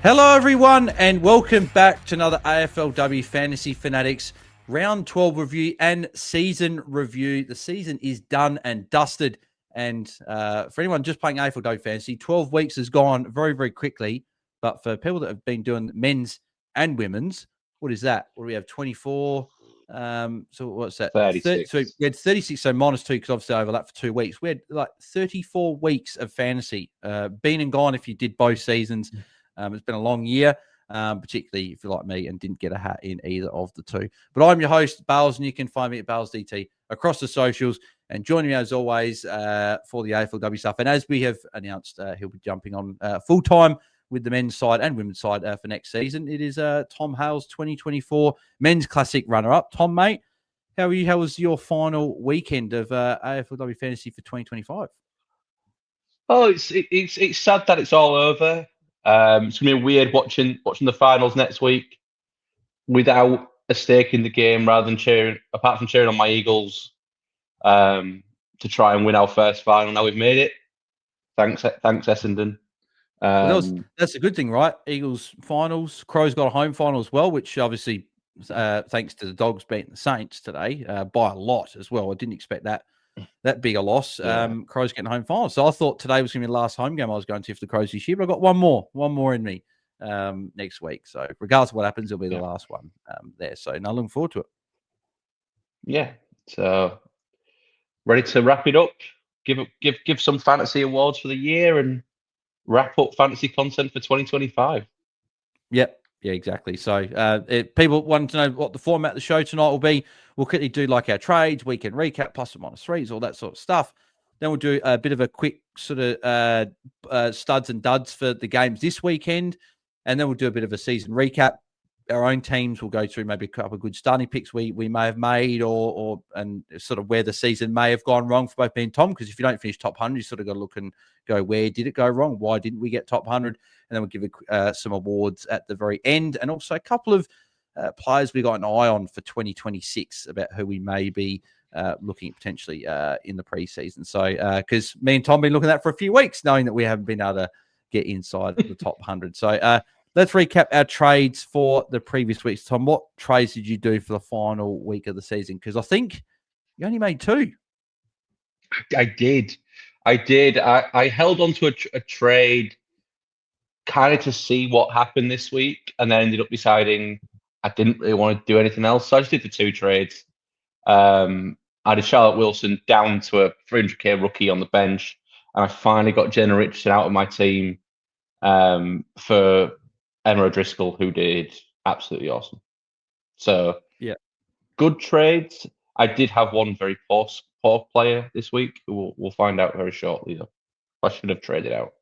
Hello, everyone, and welcome back to another AFLW Fantasy Fanatics Round 12 review and season review. The season is done and dusted, and for anyone just playing AFLW Fantasy, 12 weeks has gone very, very quickly. But for people that have been doing men's and women's, what is that? What do we have? 24. So what's that? 36. So we had 36, so -2 because obviously overlap for 2 weeks. We had like 34 weeks of fantasy, been and gone if you did both seasons. It's been a long year, particularly if you're like me and didn't get a hat in either of the two. But I'm your host, Bales, and you can find me at BAILSDT across the socials. And joining me, as always, for the AFLW stuff. And as we have announced, he'll be jumping on full-time with the men's side and women's side for next season. It is Tom Hale's 2024 Men's Classic runner-up. Tom, mate, how are you? How was your final weekend of AFLW Fantasy for 2025? Oh, it's sad that it's all over. It's gonna be weird watching the finals next week without a stake in the game, rather than apart from cheering on my Eagles, to try and win our first final. Now we've made it. Thanks, Essendon. Well, that's a good thing, right? Eagles finals. Crows got a home final as well, which obviously, thanks to the Dogs beating the Saints today by a lot as well. I didn't expect that big a loss. Yeah. Crows getting home final. So I thought today was going to be the last home game I was going to for the Crows this year, but I got one more in me next week. So regardless of what happens, it'll be the last one there. So now looking forward to it. Yeah. So ready to wrap it up. Give some fantasy awards for the year and wrap up fantasy content for 2025. Yep. Yeah, exactly. So people want to know what the format of the show tonight will be. We'll quickly do like our trades, weekend recap, plus and minus threes, all that sort of stuff. Then we'll do a bit of a quick sort of studs and duds for the games this weekend. And then we'll do a bit of a season recap. Our own teams will go through maybe a couple of good starting picks we may have made and sort of where the season may have gone wrong for both me and Tom. Because if you don't finish top 100, you sort of got to look and go, where did it go wrong? Why didn't we get top 100? And then we'll give some awards at the very end. And also a couple of players we got an eye on for 2026 about who we may be looking at potentially in the preseason. So, because me and Tom have been looking at that for a few weeks, knowing that we haven't been able to get inside the top 100. So, let's recap our trades for the previous weeks. Tom, what trades did you do for the final week of the season? Because I think you only made 2. I did. I held on to a trade kind of to see what happened this week, and then ended up deciding I didn't really want to do anything else. So I just did the 2 trades. I had Charlotte Wilson down to a 300k rookie on the bench, and I finally got Jenna Richardson out of my team for Emma O'Driscoll, who did absolutely awesome. So yeah, good trades. I did have one very poor player this week, who we'll find out very shortly, though. I should have traded out.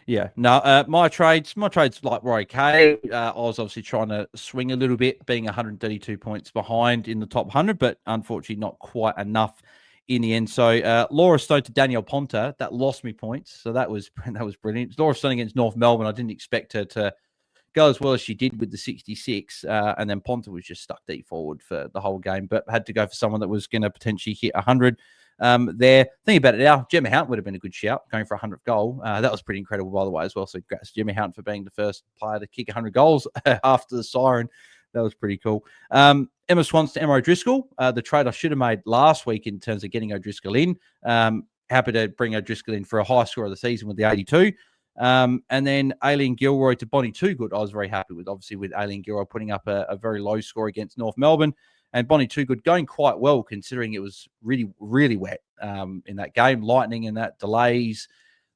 Yeah. No, my trades like were okay. I was obviously trying to swing a little bit, being 132 points behind in the top 100, but unfortunately not quite enough in the end. So Laura Stone to Danielle Ponta, that lost me points. So that was brilliant. Laura Stone against North Melbourne. I didn't expect her to go as well as she did with the 66. And then Ponta was just stuck deep forward for the whole game, but had to go for someone that was going to potentially hit 100. There. Think about it now. Gemma Houghton would have been a good shout going for a 100th goal. That was pretty incredible, by the way, as well. So congrats to Gemma Houghton for being the first player to kick 100 goals after the siren. That was pretty cool. Emma Swans to Emma O'Driscoll. The trade I should have made last week in terms of getting O'Driscoll in. Happy to bring O'Driscoll in for a high score of the season with the 82. And then Aileen Gilroy to Bonnie Toogood. I was very happy with, obviously, with Aileen Gilroy putting up a very low score against North Melbourne. And Bonnie Toogood going quite well, considering it was really, really wet in that game. Lightning and that delays.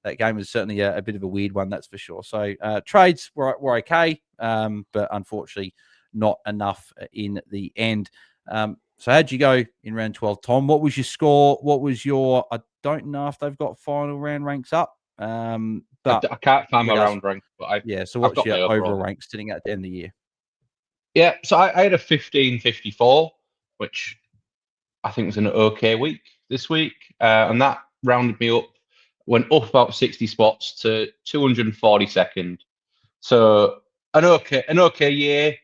That game was certainly a bit of a weird one, that's for sure. So trades were okay, but unfortunately not enough in the end. So how'd you go in round 12, Tom? What was your score? What was your... I don't know if they've got final round ranks up. But I can't find my round rank. But so what's your overall rank sitting at the end of the year? Yeah, so I had a 1554, which I think was an okay week this week. And that rounded me up, went up about 60 spots to 242nd. So an okay year,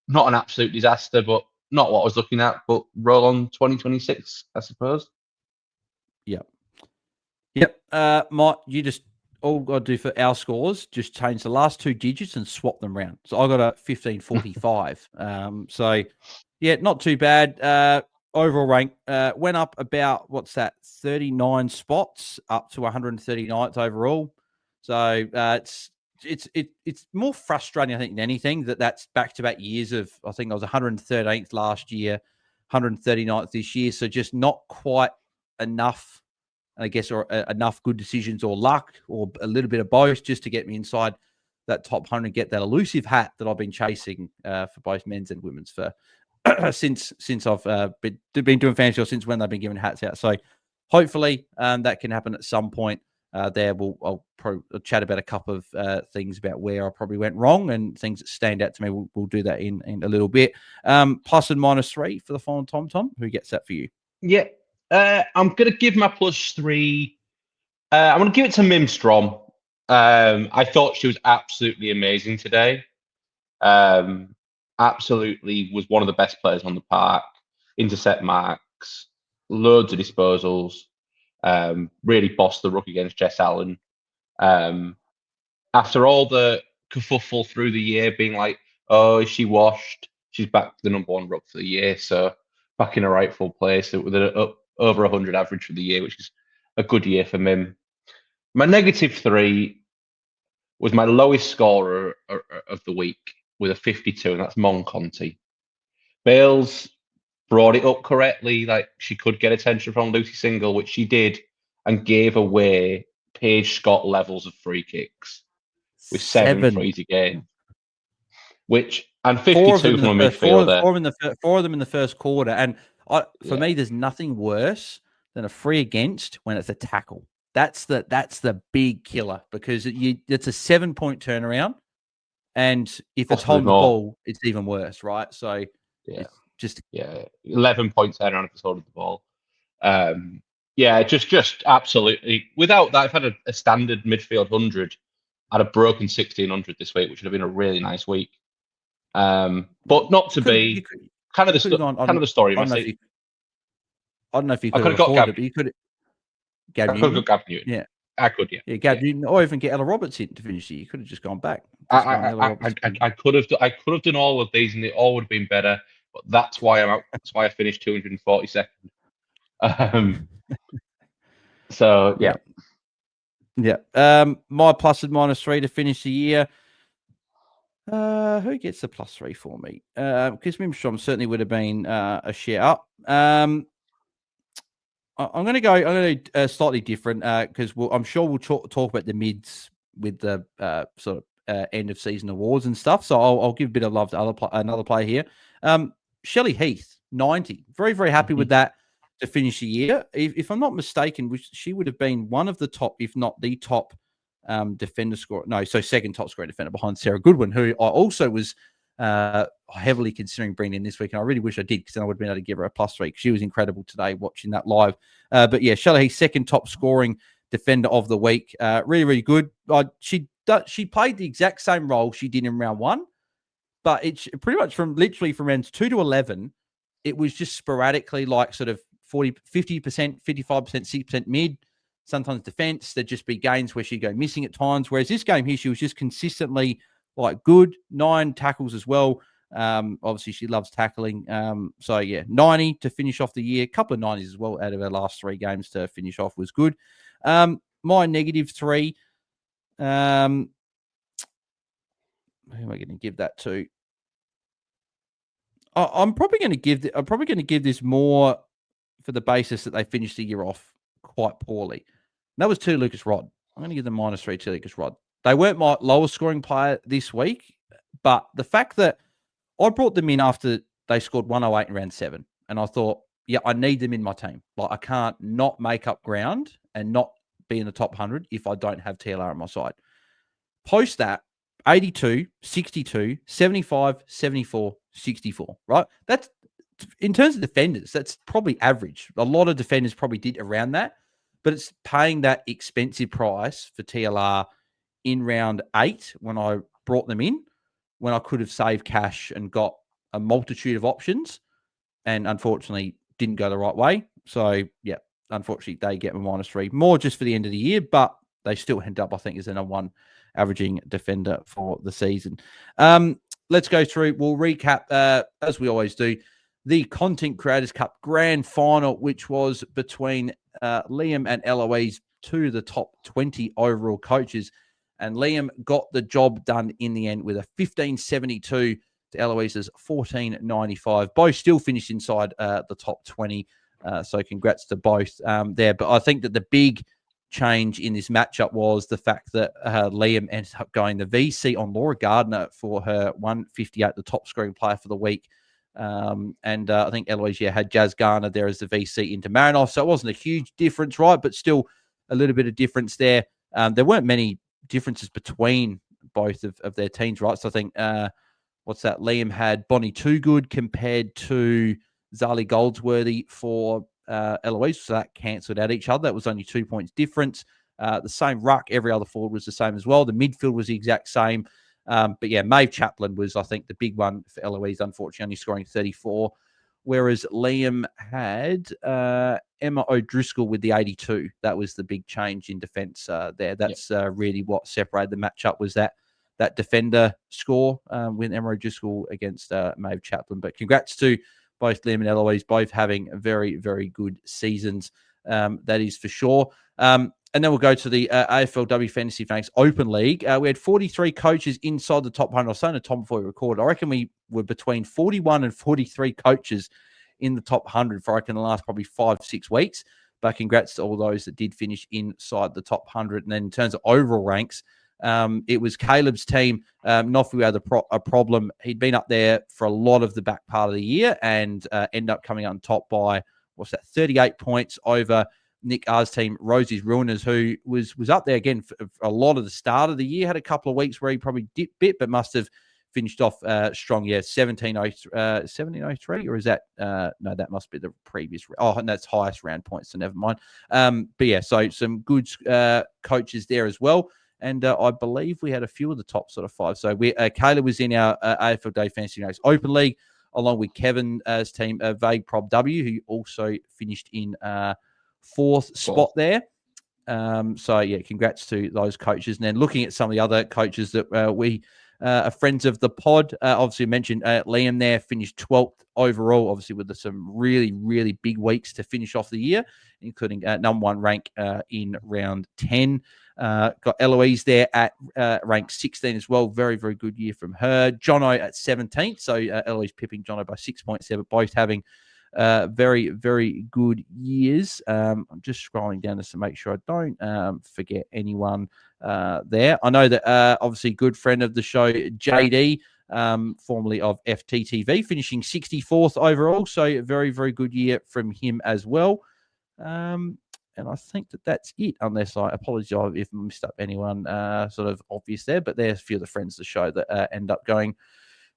not an absolute disaster, but not what I was looking at, but roll on 2026, I suppose. Yep. Yep. Mike, you just all I've got to do for our scores, just change the last 2 digits and swap them around. So I got a 1545. So yeah, not too bad. Overall rank went up about 39 spots up to 139th overall. So it's more frustrating, I think, than anything that's back-to-back years of, I think I was 113th last year, 139th this year. So just not quite enough, I guess, or enough good decisions or luck or a little bit of both just to get me inside that top 100, get that elusive hat that I've been chasing for both men's and women's for since I've been doing fantasy, or since when they've been giving hats out. So hopefully that can happen at some point. I'll chat about a couple of things about where I probably went wrong and things that stand out to me. We'll do that in a little bit. Plus and minus 3 for the final time, Tom. Who gets that for you? Yeah, I'm going to give my +3. I'm going to give it to Mimstrom. I thought she was absolutely amazing today. Absolutely was one of the best players on the park. Intercept marks, loads of disposals. Really bossed the ruck against Jess Allen. After all the kerfuffle through the year, being like, "Oh, is she washed?" She's back to the #1 ruck for the year, so back in a rightful place with an over 100 average for the year, which is a good year for Mim. My -3 was my lowest scorer of the week with a 52, and that's Mon Conti. Bales brought it up correctly, like she could get attention from Lucy Single, which she did, and gave away Paige Scott levels of free kicks with 7 frees again. And 52 from a midfielder. Four of them in the first quarter. And for me, there's nothing worse than a free against when it's a tackle. That's the big killer, because it's a 7-point turnaround, and if it's holding the ball, it's even worse, right? So it's just 11-point turnaround if it's holding the ball. Just absolutely. Without that, if I had a standard midfield 100, I'd have broken 1600 this week, which would have been a really nice week. But not to be kind of the story. I don't know if you could have afforded it, but you could. I could have got Gab Newton. Yeah, I could. Yeah, Gab Newton, or even get Ella Roberts in to finish it. You could have just gone back. I could have done all of these, and they all would have been better. But that's why I'm out. That's why I finished 242nd. So yeah. My plus and -3 to finish the year. Who gets the +3 for me? Because Mimstrom certainly would have been a shout. I'm going to go slightly different because I'm sure we'll talk about the mids with the sort of end of season awards and stuff. So I'll give a bit of love to another player here. Shelley Heath, 90. Very, very happy with that to finish the year. If I'm not mistaken, she would have been one of the top, if not the top defender scorer. No, so second top scoring defender behind Sarah Goodwin, who I also was heavily considering bringing in this week, and I really wish I did, because then I would have been able to give her a +3. She was incredible today watching that live. But yeah, Shelley Heath, second top scoring defender of the week. Really, really good. She played the exact same role she did in round 1, but it's pretty much from rounds 2 to 11, it was just sporadically like sort of 50%, 55%, 60% mid, sometimes defense. There'd just be games where she'd go missing at times. Whereas this game here, she was just consistently like good, 9 tackles as well. Obviously, she loves tackling. So yeah, 90 to finish off the year. A couple of 90s as well out of her last 3 games to finish off was good. My -3. Who am I going to give that to? I'm probably going to give this more for the basis that they finished the year off quite poorly. And that was to Lucas Rod. I'm going to give them -3 to Lucas Rod. They weren't my lowest scoring player this week, but the fact that I brought them in after they scored 108 in round 7, and I thought, yeah, I need them in my team. Like, I can't not make up ground and not be in the top 100 if I don't have TLR on my side. Post that, 82, 62, 75, 74, 64, right? That's, in terms of defenders, that's probably average. A lot of defenders probably did around that, but it's paying that expensive price for TLR in round 8 when I brought them in, when I could have saved cash and got a multitude of options, and unfortunately didn't go the right way. So yeah, unfortunately they get a -3, more just for the end of the year, but they still end up, I think, as the number one averaging defender for the season. Let's go through. We'll recap, as we always do, the Content Creators Cup Grand Final, which was between Liam and Eloise, two of the top 20 overall coaches. And Liam got the job done in the end with a 1572 to Eloise's 1495. Both still finished inside the top 20. So congrats to both there. But I think that the big change in this matchup was the fact that Liam ended up going the VC on Laura Gardner for her 158, the top scoring player for the week. And I think Eloise had Jazz Garner there as the VC into Marinoff. So it wasn't a huge difference, right? But still a little bit of difference there. There weren't many differences between both of their teams, right? So I think, Liam had Bonnie Toogood compared to Zali Goldsworthy for Eloise, so that cancelled out each other. That was only 2 points difference. The same ruck, every other forward was the same as well. The midfield was the exact same. But yeah, Maeve Chaplin was, I think, the big one for Eloise, unfortunately, only scoring 34. Whereas Liam had Emma O'Driscoll with the 82. That was the big change in defence there. That's really what separated the matchup, was that defender score with Emma O'Driscoll against Maeve Chaplin. But congrats to both Liam and Eloise, both having very, very good seasons. That is for sure. And then we'll go to the AFLW Fantasy Fanatics Open League. We had 43 coaches inside the top 100. I was saying to Tom before we recorded, I reckon we were between 41 and 43 coaches in the top 100 for, I reckon, the last probably 5-6 weeks. But congrats to all those that did finish inside the top 100. And then in terms of overall ranks, it was Caleb's team. Nofu had a problem. He'd been up there for a lot of the back part of the year and ended up coming on top by, 38 points over Nick R's team, Rosie's Ruiners, who was up there again for a lot of the start of the year. Had a couple of weeks where he probably dipped a bit, but must have finished off strong. Yeah, 1703, or is that? No, that must be the previous. Oh, and that's highest round points, so never mind. But yeah, so some good coaches there as well. And I believe we had a few of the top sort of five. So Kayla was in our AFLW Fantasy Fanatics Open League, along with Kevin's team, Vague Prob W, who also finished in fourth spot there. So yeah, congrats to those coaches. And then looking at some of the other coaches that we are friends of the pod, obviously mentioned Liam there, finished 12th overall, obviously with some really, really big weeks to finish off the year, including number one rank in round 10. Got Eloise there at rank 16 as well. Very, very good year from her. Jono at 17th. So Eloise pipping Jono by 6.7, both having very, very good years. I'm just scrolling down just to make sure I don't forget anyone there. I know that obviously good friend of the show, Jaiden, formerly of FTTV, finishing 64th overall. So a very, very good year from him as well. And I think that's it, unless I apologize if I missed up anyone sort of obvious there. But there's a few of the friends of the show that end up going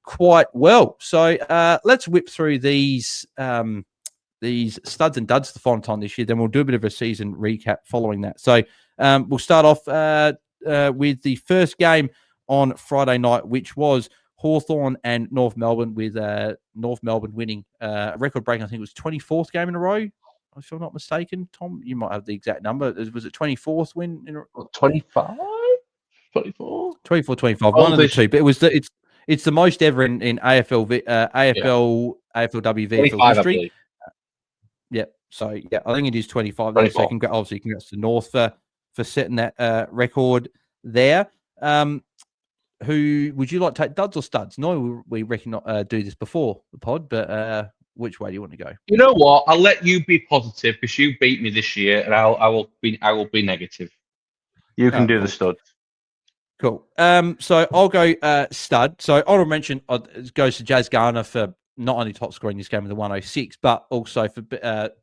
quite well. So let's whip through these studs and duds the final time this year. Then we'll do a bit of a season recap following that. So we'll start off with the first game on Friday night, which was Hawthorn and North Melbourne, with North Melbourne winning a record break. I think it was 24th game in a row, if I'm not mistaken. Tom, you might have the exact number. Was it 24th win? 25? 24? 24, 25. One of the two. But it's the most ever in AFLW VFL history. Yep. So yeah, I think it is 25. There. So obviously congrats to North for setting that record there. Who would you like to take, duds or studs? No, we reckon not do this before the pod, but which way do you want to go? You know what? I'll let you be positive because you beat me this year, and I will be negative. You can do the studs. Cool. So I'll go stud. So honorable mention goes to Jazz Garner for not only top scoring this game with the 106, but also for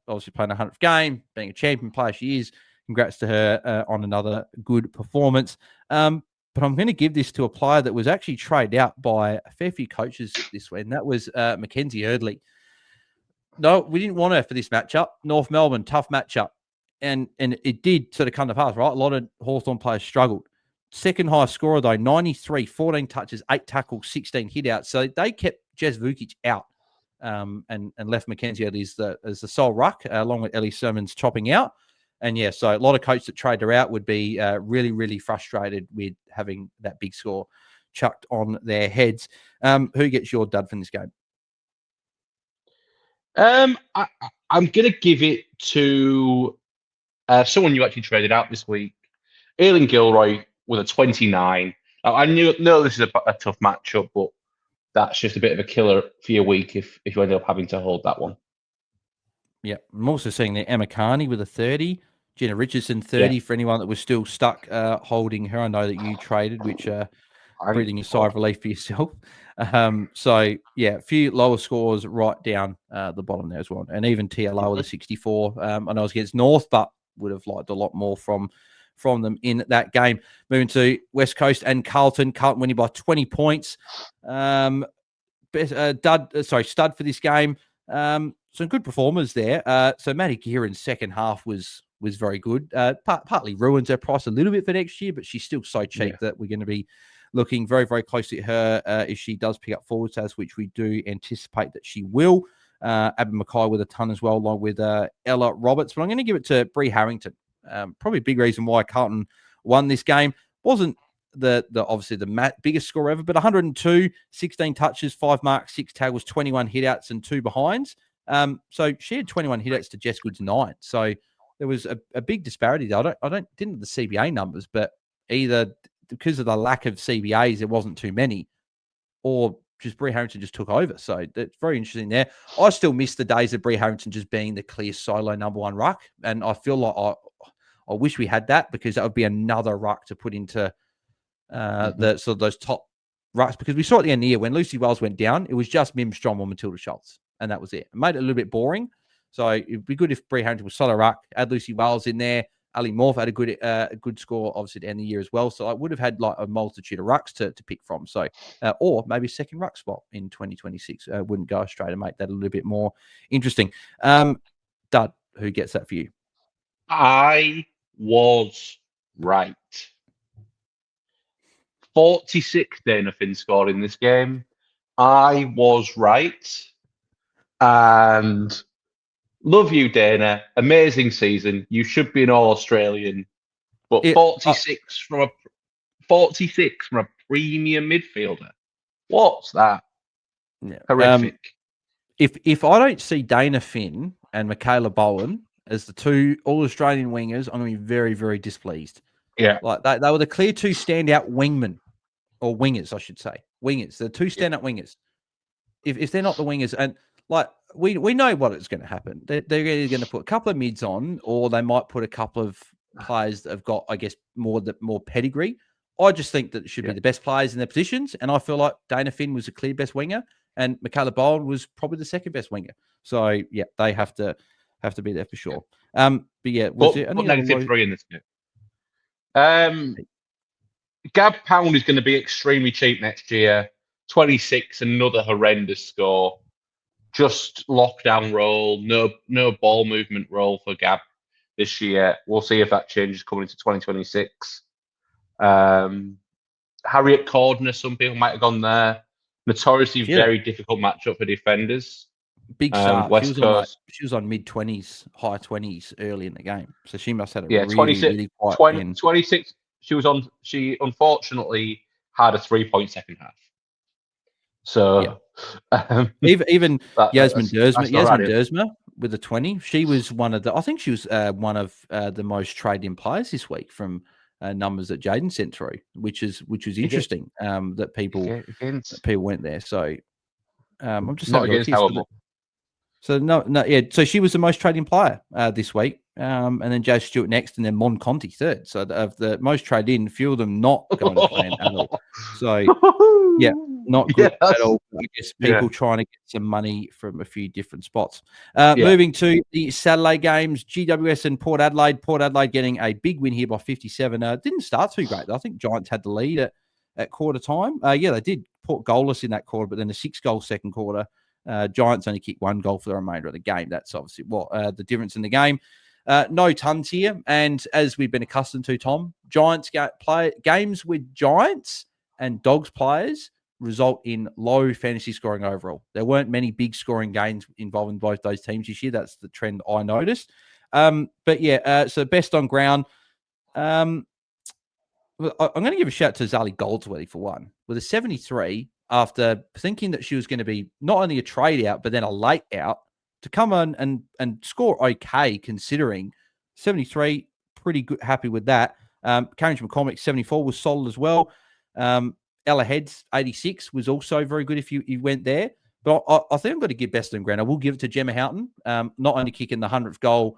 obviously playing a 100th game, being a champion player she is. Congrats to her on another good performance. But I'm going to give this to a player that was actually traded out by a fair few coaches this week, and that was Mackenzie Erdley. No, we didn't want her for this matchup. North Melbourne, tough matchup. And it did sort of come to pass, right? A lot of Hawthorn players struggled. Second highest scorer, though, 93, 14 touches, 8 tackles, 16 hit-outs. So they kept Jez Vukic out and left Mackenzie Erdley as the sole ruck, along with Ellie Sermons chopping out. And yeah, so a lot of coaches that trade her out would be really, really frustrated with having that big score chucked on their heads. Who gets your dud from this game? I'm going to give it to someone you actually traded out this week, Aileen Gilroy with a 29. Now, I know this is a tough matchup, but that's just a bit of a killer for your week if you end up having to hold that one. Yeah, I'm also seeing there Emma Carney with a 30, Jenna Richardson 30 for anyone that was still stuck holding her. I know that you traded, which breathing a sigh of relief for yourself. So yeah, a few lower scores right down the bottom there as well, and even TLR with a 64. I know it was against North, but would have liked a lot more from them in that game. Moving to West Coast and Carlton. Carlton winning by 20 points. Stud for this game. Some good performers there. So Maddie Gearan's second half was very good. Partly ruins her price a little bit for next year, but she's still so cheap that we're going to be looking very, very closely at her if she does pick up forward stats, which we do anticipate that she will. Abby Mackay with a ton as well, along with Ella Roberts. But I'm going to give it to Bree Harrington. Probably a big reason why Carlton won this game. Wasn't the obviously the biggest score ever, but 102, 16 touches, 5 marks, 6 tackles, 21 hitouts, and 2 behinds. So she had 21 hitouts to Jess Good's 9. So there was a big disparity there. Didn't have the CBA numbers, but either because of the lack of CBAs, there wasn't too many, or just Bree Harrington just took over. So that's very interesting there. I still miss the days of Bree Harrington just being the clear solo number 1 ruck, and I feel like I wish we had that, because that would be another ruck to put into the sort of those top rucks, because we saw at the end of the year when Lucy Wells went down, it was just Mim Strom or Matilda Schultz, and that was it. It made it a little bit boring. So it'd be good if Bree Harrington was solo ruck, add Lucy Wells in there. Ali Morph had a good score, obviously, to end the year as well. So I would have had like a multitude of rucks to pick from. So, or maybe a second ruck spot in 2026. Wouldn't go astray to make that a little bit more interesting. Dud, who gets that for you? I was right. 46 Dana Finn scored in this game. I was right. And love you, Dana. Amazing season. You should be an All-Australian. But 46 from a premium midfielder. What's that? Yeah. Horrific. If I don't see Dana Finn and Michaela Bowen as the 2 All-Australian wingers, I'm going to be very, very displeased. Yeah. Like they were the clear 2 standout wingmen, or wingers, I should say. Wingers. The 2 standout wingers. If they're not the wingers, and like we know what is going to happen. They're either going to put a couple of mids on, or they might put a couple of players that have got, I guess, more pedigree. I just think that it should be the best players in their positions, and I feel like Dana Finn was a clear best winger, and Michaela Bowen was probably the second best winger. So yeah, they have to be there for sure. But yeah, was there any negative 3 in this game? Gab Pound is going to be extremely cheap next year. 26, another horrendous score. Just lockdown role, no ball movement role for Gab this year. We'll see if that changes coming into 2026. Harriet Cordner, some people might have gone there. Notoriously very difficult matchup for defenders. Big sharp. West Coast. She was on mid-20s, high 20s early in the game. So she must have had a 26, really 26. She unfortunately had a 3-point second half. So even Yasmin Dersma with a 20. She was one of the most traded in players this week from numbers that Jaiden sent through, which is interesting. That people went there. So I'm just not against Howard. So she was the most trading player this week, and then Joe Stewart next, and then Mon Conti third. So of the most trade in, few of them not going to plan at all. So yeah, not good at all. I guess people trying to get some money from a few different spots. Moving to the Saturday games, GWS and Port Adelaide. Port Adelaide getting a big win here by 57. Didn't start too great. I think Giants had the lead at quarter time. They did. Port goalless in that quarter, but then a 6-goal second quarter. Giants only kicked 1 goal for the remainder of the game. That's obviously what the difference in the game. No tons here. And as we've been accustomed to, Tom, Giants games with Giants and Dogs players result in low fantasy scoring overall. There weren't many big scoring games involving both those teams this year. That's the trend I noticed. But yeah, so best on ground. I'm going to give a shout to Zali Goldsworthy for one, with a 73 after thinking that she was going to be not only a trade out, but then a late out to come on and score okay, considering 73, pretty good, happy with that. Carrington McCormick, 74 was solid as well. Ella Heads, 86 was also very good if you went there. But I think I'm going to give best on ground. I will give it to Gemma Houghton, not only kicking the 100th goal,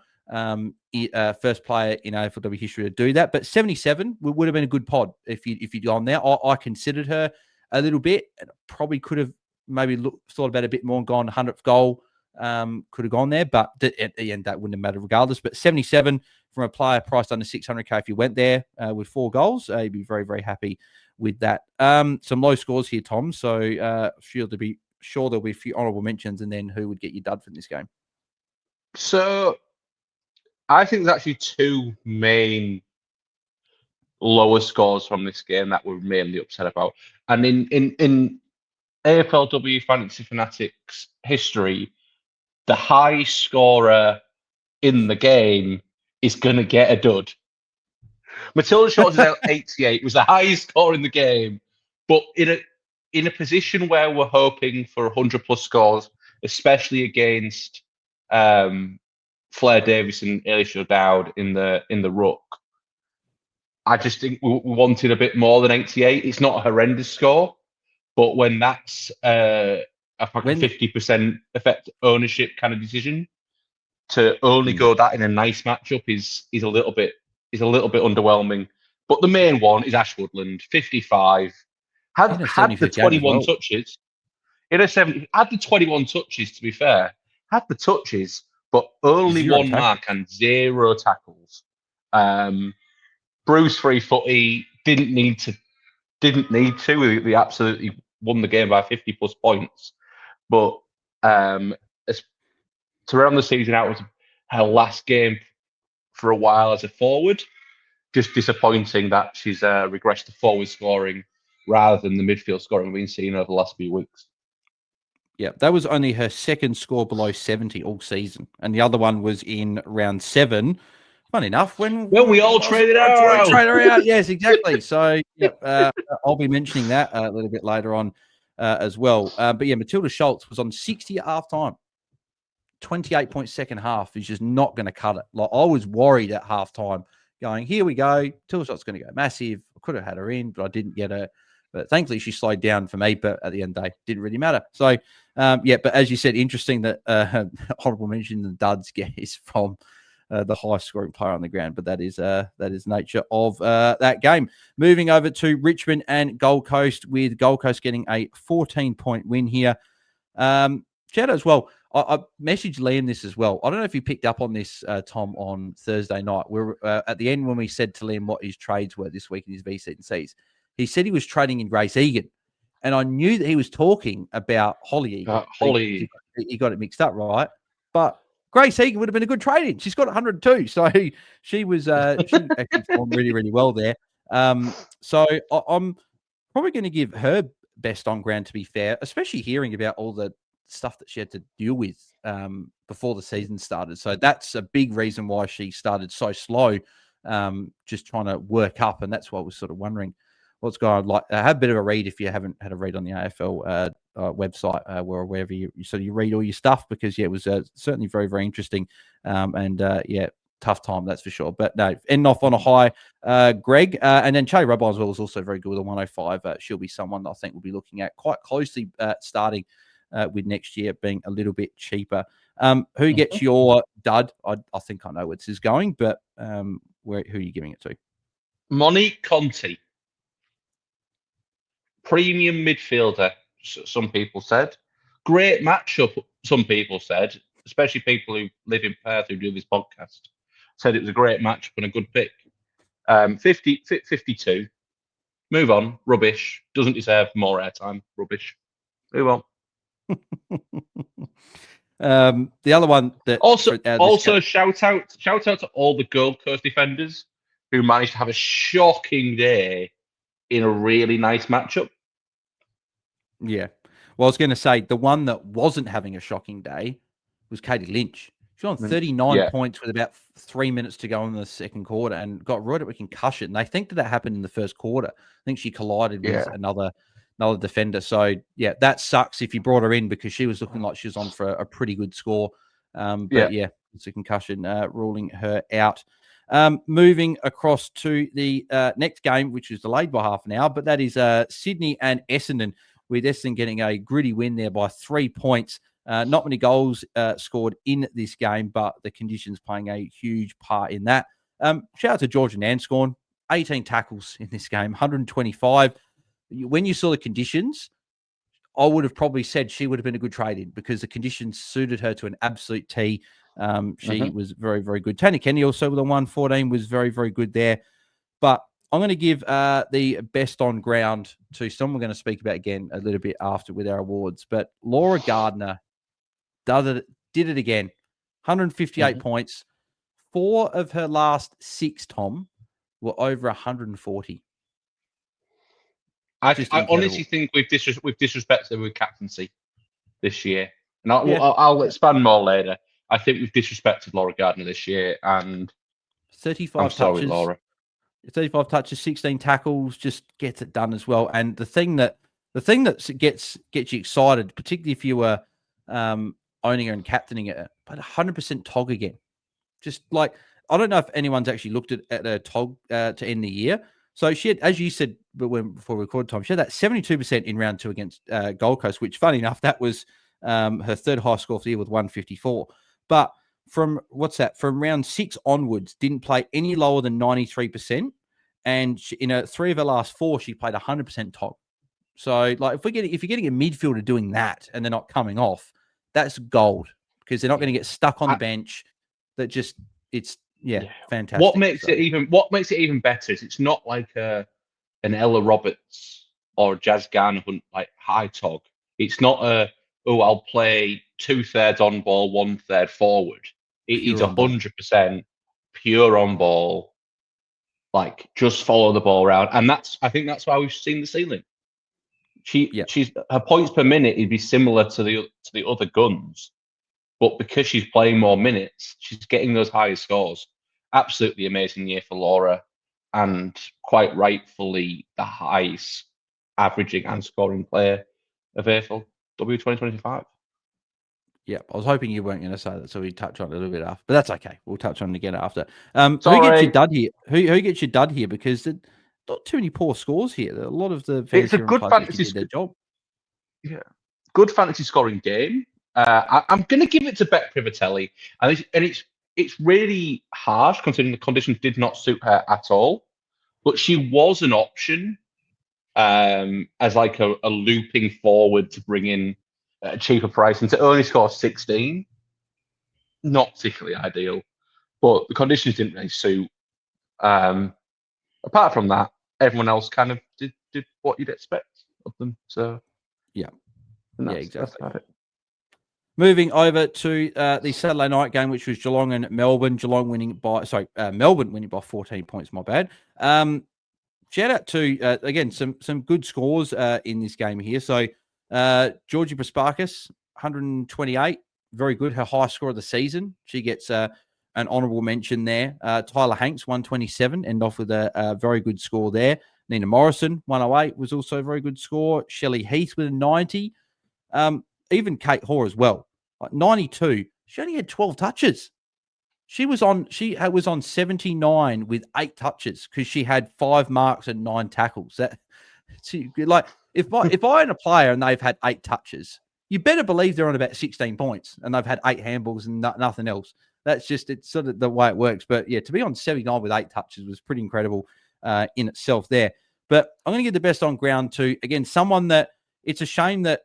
first player in AFLW history to do that, but 77 would have been a good pod if you'd gone there. I considered her a little bit, and probably could have maybe thought about it a bit more and gone 100th goal. Could have gone there, but at the end that wouldn't have mattered regardless. But 77 from a player priced under 600k if you went there with 4 goals, you'd be very, very happy with that. Some low scores here, Tom. So sure there'll be a few honourable mentions, and then who would get you dud from this game? So I think there's actually 2 main lower scores from this game that we're mainly upset about. And in AFLW Fantasy Fanatics history, the high scorer in the game is going to get a dud. Matilda Shorts is 88, was the highest score in the game, but in a position where we're hoping for 100+ scores, especially against Flair Davis and Elisha Dowd in the ruck, I just think we wanted a bit more than 88. It's not a horrendous score, but when that's a 50% effect ownership kind of decision, to only go that in a nice matchup is a little bit underwhelming. But the main one is Ash Woodland, 55. Had the 21 touches. In a 70, had the 21 touches, to be fair. Had the touches, but only 0 1 mark and 0 tackles. Bruce 3-footy didn't need to. We absolutely won the game by 50+ points. But to round the season out was her last game for a while as a forward. Just disappointing that she's regressed to forward scoring rather than the midfield scoring we've been seeing over the last few weeks. Yeah, that was only her second score below 70 all season. And the other one was in round 7. Fun enough, when we all traded her out. Yes, exactly. So I'll be mentioning that a little bit later on as well. But yeah, Matilda Schultz was on 60 at halftime. 28 point second half is just not going to cut it. Like, I was worried at halftime going, here we go. Matilda Schultz going to go massive. I could have had her in, but I didn't get her. But thankfully, she slowed down for me. But at the end of the day, didn't really matter. So, but as you said, interesting that honorable mention the duds is from the highest scoring player on the ground. But that is nature of that game. Moving over to Richmond and Gold Coast, with Gold Coast getting a 14-point win here. Shout out as well. I messaged Liam this as well. I don't know if you picked up on this, Tom, on Thursday night. We're at the end when we said to Liam what his trades were this week in his VC&Cs. He said he was trading in Grace Egan, and I knew that he was talking about Holly Egan. Holly, he got it mixed up, right? But Grace Egan would have been a good trade in. She's got 102, so she was she actually performed really, really well there. So I'm probably going to give her best on ground, to be fair, especially hearing about all the stuff that she had to deal with before the season started. So that's a big reason why she started so slow, just trying to work up. And that's why I was sort of wondering what's going on. Like, have a bit of a read if you haven't had a read on the AFL website, wherever you read all your stuff, because it was certainly very, very interesting. Tough time, that's for sure. But no, ending off on a high, Greg. And then Charlie Robbo as well was also very good with a 105. She'll be someone that I think we'll be looking at quite closely starting with next year being a little bit cheaper. Who gets your dud? I think I know where this is going, but who are you giving it to? Monique Conti. Premium midfielder, some people said. Great matchup, some people said, especially people who live in Perth who do this podcast. Said it was a great matchup and a good pick. 52. Move on. Rubbish. Doesn't deserve more airtime. Rubbish. Move on. The other one that also shout out to all the Gold Coast defenders who managed to have a shocking day in a really nice matchup. Yeah. Well, I was going to say the one that wasn't having a shocking day was Katie Lynch. She's on 39 Yeah. points with about 3 minutes to go in the second quarter and got right up with concussion. They think that happened in the first quarter. I think she collided with another defender. So, yeah, that sucks if you brought her in because she was looking like she was on for a pretty good score. But, yeah, it's a concussion ruling her out. Moving across to the next game, which was delayed by half an hour, but that is Sydney and Essendon, with Essendon getting a gritty win there by 3 points. Not many goals scored in this game, but the conditions playing a huge part in that. Shout out to Georgia Nanscorn, 18 tackles in this game, 125. When you saw the conditions, I would have probably said she would have been a good trade-in because the conditions suited her to an absolute T. She was very, very good. Tony Kennedy also with a 114 was very, very good there. But I'm going to give the best on ground to someone we're going to speak about again a little bit after with our awards. But Laura Gardner did it again. 158 points. 4 of her last 6, Tom, were over 140. I honestly think we've disrespected with captaincy this year. And I'll expand more later. I think we've disrespected Laura Gardner this year. And 35 I'm sorry, touches. Laura. 35 touches, 16 tackles, just gets it done as well. And the thing that gets you excited, particularly if you were owning her and captaining it, but 100% TOG again. Just like, I don't know if anyone's actually looked at a TOG to end the year. So she had, as you said, before record time, she had that 72% in round 2 against Gold Coast, which, funny enough, that was her third highest score for the year with 154. But from round 6 onwards, didn't play any lower than 93%. And in 3 of her last 4, she played 100% TOG. So, like, if you're getting a midfielder doing that and they're not coming off, that's gold because they're not going to get stuck on the bench. That just fantastic. What makes it even better is it's not like an Ella Roberts or Jazz Garner Hunt like high TOG. It's not I'll play 2/3 on ball, 1/3 forward. It is 100% pure on ball. Like, just follow the ball around, and I think that's why we've seen the ceiling. She's her points per minute would be similar to the other guns, but because she's playing more minutes, she's getting those higher scores. Absolutely amazing year for Laura, and quite rightfully the highest averaging and scoring player of AFLW 2025. Yeah, I was hoping you weren't going to say that, so we touch on it a little bit after. But that's okay. We'll touch on it again after. Who gets your dud here? Who gets your dud here? Because there's not too many poor scores here. A lot of the it's a good fantasy did their job. Yeah, good fantasy scoring game. I'm going to give it to Beck Privatelli, and it's really harsh considering the conditions did not suit her at all. But she was an option as like a looping forward to bring in a cheaper price, and to only score 16, not particularly ideal. But the conditions didn't really suit. Apart from that, everyone else kind of did what you'd expect of them. So exactly. That's about it. Moving over to the Saturday night game, which was Geelong and Melbourne. Melbourne winning by 14 points. My bad. Shout out to again some good scores in this game here. So Georgie Prasparkas, 128, very good. Her highest score of the season. She gets an honourable mention there. Tyler Hanks, 127, end off with a very good score there. Nina Morrison, 108, was also a very good score. Shelley Heath with a 90. Even Kate Hoare as well, like 92. She only had 12 touches. She was on 79 with 8 touches because she had 5 marks and 9 tackles. If I own a player and they've had 8 touches, you better believe they're on about 16 points and they've had 8 handballs and nothing else. It's sort of the way it works. But yeah, to be on 79 with 8 touches was pretty incredible in itself there. But I'm going to give the best on ground to, again, someone that it's a shame that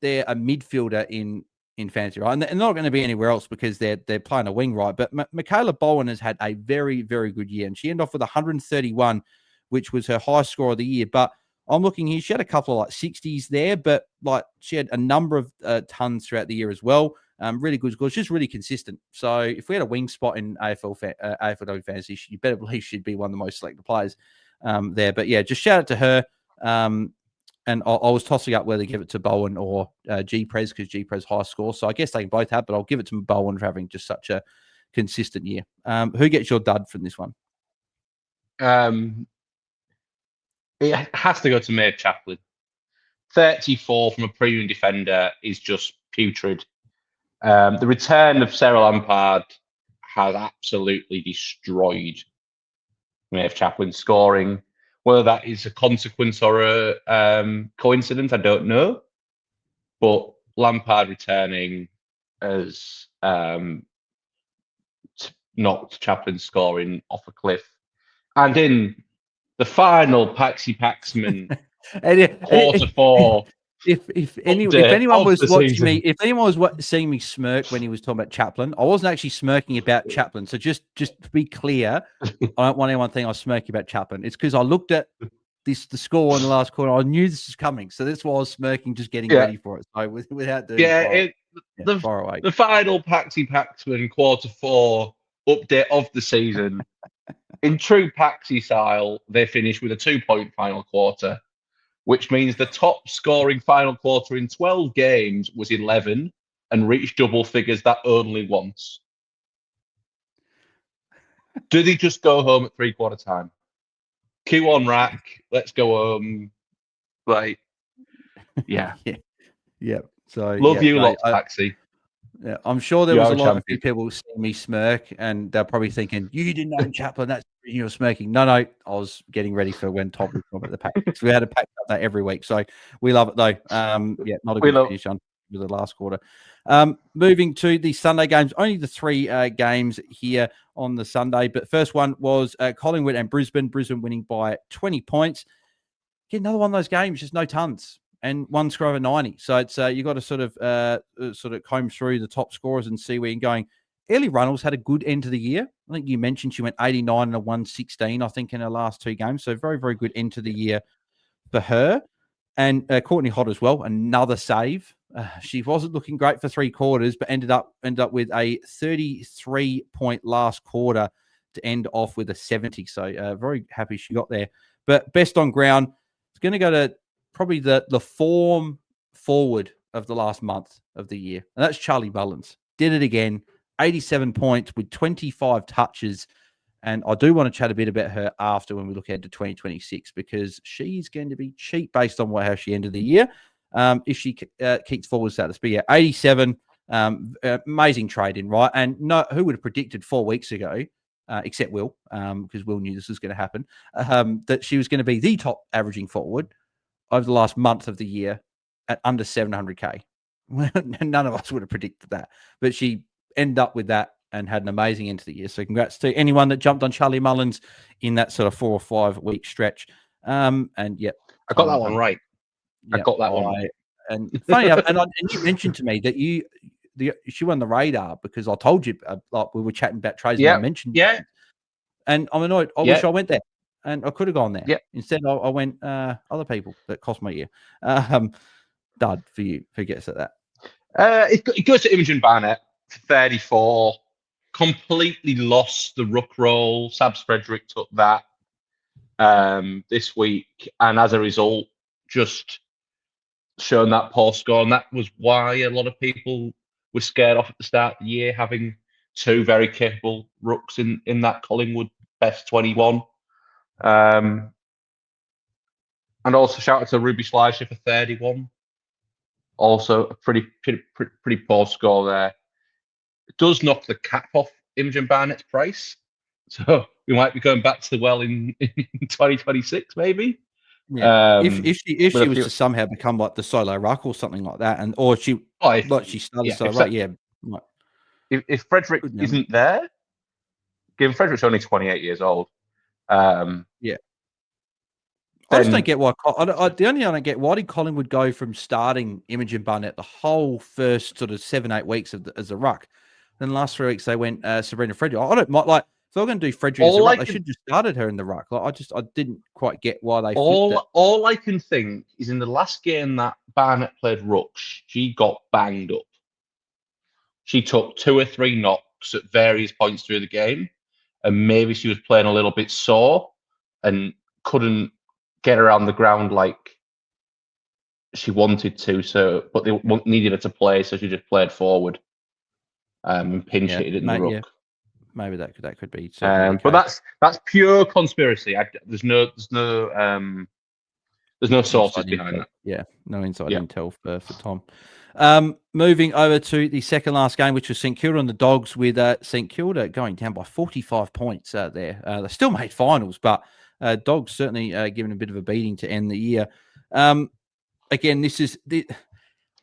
they're a midfielder in fantasy, right? And they're not going to be anywhere else because they're playing a wing, right? But Michaela Bowen has had a very, very good year, and she ended off with 131, which was her highest score of the year. But I'm looking here, she had a couple of like 60s there, but like she had a number of tons throughout the year as well. Really good scores, just really consistent. So if we had a wing spot in AFLW Fantasy, you better believe she'd be one of the most selected players there. But yeah, just shout out to her. And I was tossing up whether to give it to Bowen or G-Prez because G-Prez high score. So I guess they can both have, but I'll give it to Bowen for having just such a consistent year. Who gets your dud from this one? It has to go to Maeve Chaplin. 34 from a premium defender is just putrid. The return of Sarah Lampard has absolutely destroyed Maeve Chaplin scoring. Whether that is a consequence or a coincidence, I don't know. But Lampard returning has knocked Chaplin's scoring off a cliff. And in the final Paxi Paxman quarter four. If anyone was watching me, if anyone was seeing me smirk when he was talking about Chaplin, I wasn't actually smirking about Chaplin. So just to be clear, I don't want anyone thinking I was smirking about Chaplin. It's because I looked at the score in the last quarter. I knew this was coming, so that's why I was smirking, just getting ready for it. So without doing far away. The final Paxi Paxman quarter four update of the season. In true Paxi style, they finished with a 2-point final quarter, which means the top scoring final quarter in 12 games was 11 and reached double figures that only once. Do they just go home at 3/4 time? Q on rack, let's go home. Like, yeah. Yeah. So love you lots, Paxi. Yeah, I'm sure there was a lot of people seeing me smirk, and they're probably thinking, "You didn't know Chaplin. That's you were smirking." No, I was getting ready for when Tom was talking about the pack. We had a pack that every week, so we love it though. Not a good finish on the last quarter. Moving to the Sunday games, only the 3 games here on the Sunday, but first one was Collingwood and Brisbane. Brisbane winning by 20 points. Get another one of those games, just no tons. And one score over 90. So it's you got to sort of comb through the top scorers and see where you're going. Ellie Runnels had a good end to the year. I think you mentioned she went 89 and a 116, I think, in her last 2 games. So very, very good end to the year for her. And Courtney Hott as well, another save. She wasn't looking great for 3 quarters, but ended up with a 33-point last quarter to end off with a 70. So very happy she got there. But best on ground, it's going to go to probably the form forward of the last month of the year. And that's Charlie Mullins. Did it again. 87 points with 25 touches. And I do want to chat a bit about her after when we look ahead to 2026 because she's going to be cheap based on how she ended the year if she keeps forward status. But yeah, 87, amazing trade-in, right? And who would have predicted 4 weeks ago, except Will, because Will knew this was going to happen, that she was going to be the top averaging forward over the last month of the year at under 700K. None of us would have predicted that. But she ended up with that and had an amazing end to the year. So congrats to anyone that jumped on Charlie Mullins in that sort of 4 or 5 week stretch. And yeah. I got that one right. I got that one right. And funny enough, and you mentioned to me that she won the radar because I told you, like we were chatting about trades and I mentioned and I'm annoyed. I wish I went there. And I could have gone there. Yep. Instead, I went other people that cost my year. Dud for you. Who gets at that? It goes to Imogen Barnett, 34. Completely lost the ruck role. Sabs Frederick took that this week. And as a result, just shown that poor score. And that was why a lot of people were scared off at the start of the year, having 2 very capable rucks in that Collingwood best 21. And also shout out to Ruby Schleicher for 31. Also a pretty poor score there. It does knock the cap off Imogen Barnett's price. So we might be going back to the well in 2026, maybe. Yeah. If she was to somehow become like the solo ruck or something like that, she started solo ruck, If Frederick isn't there, given Frederick's only 28 years old. I just don't get why. The only thing I don't get, why did Collingwood go from starting Imogen Barnett the whole first sort of 7-8 weeks as a ruck? Then the last 3 weeks they went Sabrina Frederick. I don't like if they're going to do Frederick as a ruck, they should have just started her in the ruck. Like I didn't quite get why they. All I can think is in the last game that Barnett played ruck, she got banged up. She took 2 or 3 knocks at various points through the game, and maybe she was playing a little bit sore and couldn't get around the ground like she wanted to. But they needed her to play, so she just played forward and pinch hitted it in the ruck. Yeah. Maybe that could be certainly the but case. that's pure conspiracy. There's no sources behind intel. that. Yeah, no inside intel for Tom. Moving over to the second last game, which was St Kilda and the Dogs, with St Kilda going down by 45 points there. They still made finals, but Dogs certainly given a bit of a beating to end the year. Again,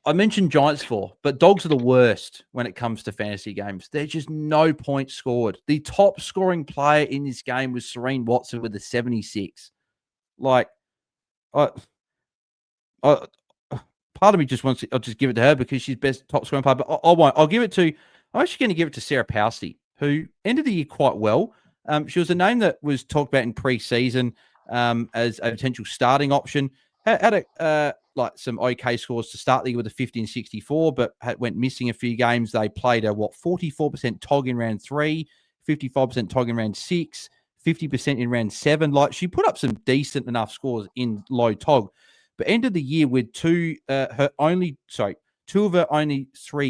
I mentioned Giants but Dogs are the worst when it comes to fantasy games. There's just no points scored. The top scoring player in this game was Serene Watson with a 76. Like, part of me just wants to, I'll just give it to her because she's best top scoring player, but I won't. I'm actually going to give it to Sarah Powsey, who ended the year quite well. She was a name that was talked about in pre-season as a potential starting option. Had some okay scores to start the year with a 50 and 64, but went missing a few games. They played a 44% TOG in round 3, 55% TOG in round 6, 50% in round 7. Like, she put up some decent enough scores in low TOG, but ended the year with two of her only 3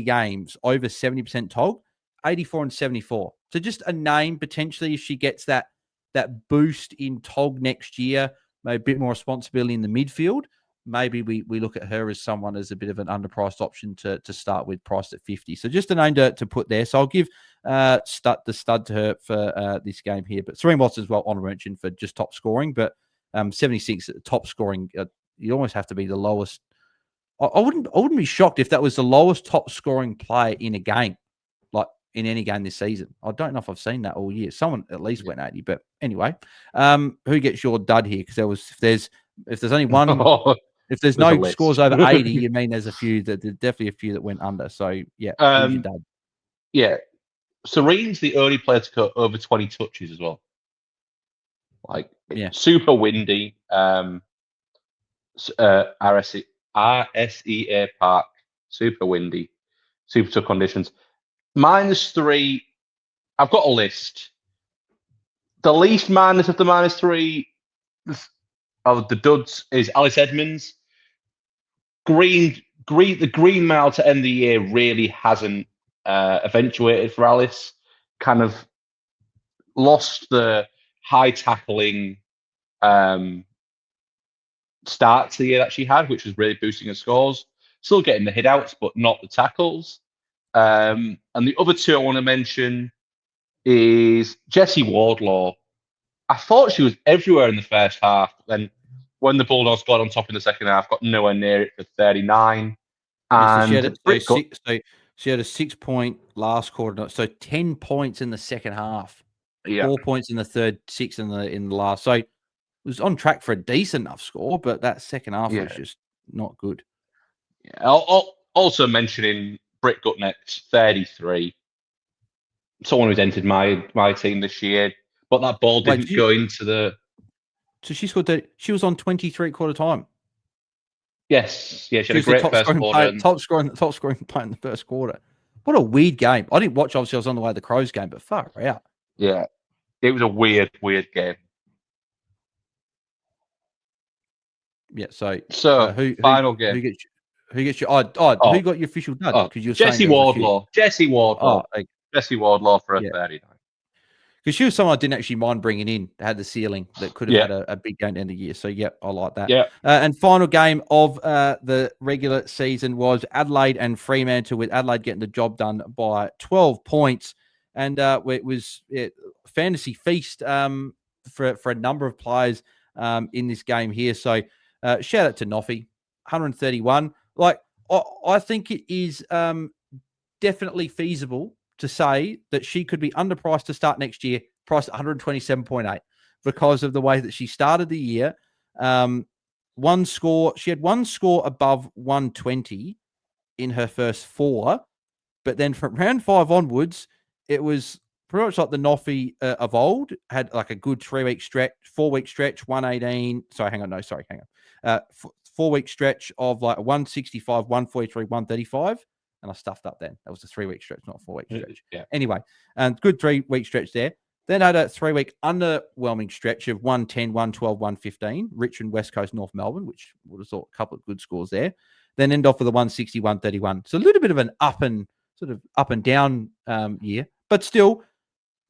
games over 70% TOG, 84 and 74. So just a name potentially if she gets that boost in TOG next year, maybe a bit more responsibility in the midfield. Maybe we look at her as someone as a bit of an underpriced option to start with, priced at 50. So just a name to put there. So I'll give the stud to her for this game here. But Serene Watson as well, honorable mention for just top scoring. But 76 top scoring, you almost have to be the lowest. I wouldn't be shocked if that was the lowest top scoring player in a game, like in any game this season. I don't know if I've seen that all year. Someone at least went 80, but anyway, who gets your dud here? Because if there's only one, if there's no scores over 80, you mean there's definitely a few that went under. So yeah, who's your dud? Yeah, Serene's the only player to go over 20 touches as well. Like, super windy. RSEA Park, super windy, super tough conditions. -3. I've got a list. The least minus of the -3 of the duds is Alice Edmonds. The green mile to end the year really hasn't eventuated for Alice. Kind of lost the high tackling start to the year that she had, which was really boosting her scores. Still getting the hit outs, but not the tackles. And the other two I want to mention is Jessie Wardlaw. I thought she was everywhere in the first half. Then when the Bulldogs got on top in the second half, got nowhere near it for 39. And she had a 6-point last quarter, so 10 points in the second half, 4 points in the third, 6 in the last. So it was on track for a decent enough score, but that second half was just not good. Yeah. I'll also mentioning Britt Gutnecht, 33. Someone who's entered my team this year, but that ball didn't go into the. So she scored that. She was on 23 at quarter time. Yes, she had a great first quarter. Top scoring play in the first quarter. What a weird game. I didn't watch. Obviously, I was on the way to the Crows game, but far out. Yeah, it was a weird game. Yeah. So final game. Who gets you? Who got your official dud? Because you're Jessie Wardlaw. Jessie Wardlaw. Jessie Wardlaw for a 39. Because she was someone I didn't actually mind bringing in. Had the ceiling that could have had a big game to end the year. So, I like that. Yeah. And final game of the regular season was Adelaide and Fremantle, with Adelaide getting the job done by 12 points. And it was fantasy feast for a number of players in this game here. So, shout out to Noffy, 131. Like, I think it is definitely feasible to say that she could be underpriced to start next year, priced at 127.8 because of the way that she started the year. She had one score above 120 in her first 4, but then from round 5 onwards, it was pretty much like the Noffy of old. Had like a good 4-week stretch, 118. 4-week stretch of like 165, 143, 135. And I stuffed up then. That was a 3-week stretch, not a 4-week stretch. Yeah. Anyway, good 3-week stretch there. Then had a 3-week underwhelming stretch of 110, 112, 115, Richmond, West Coast, North Melbourne, which would have thought a couple of good scores there. Then end off with a 160, 131. So a little bit of an up and down year, but still,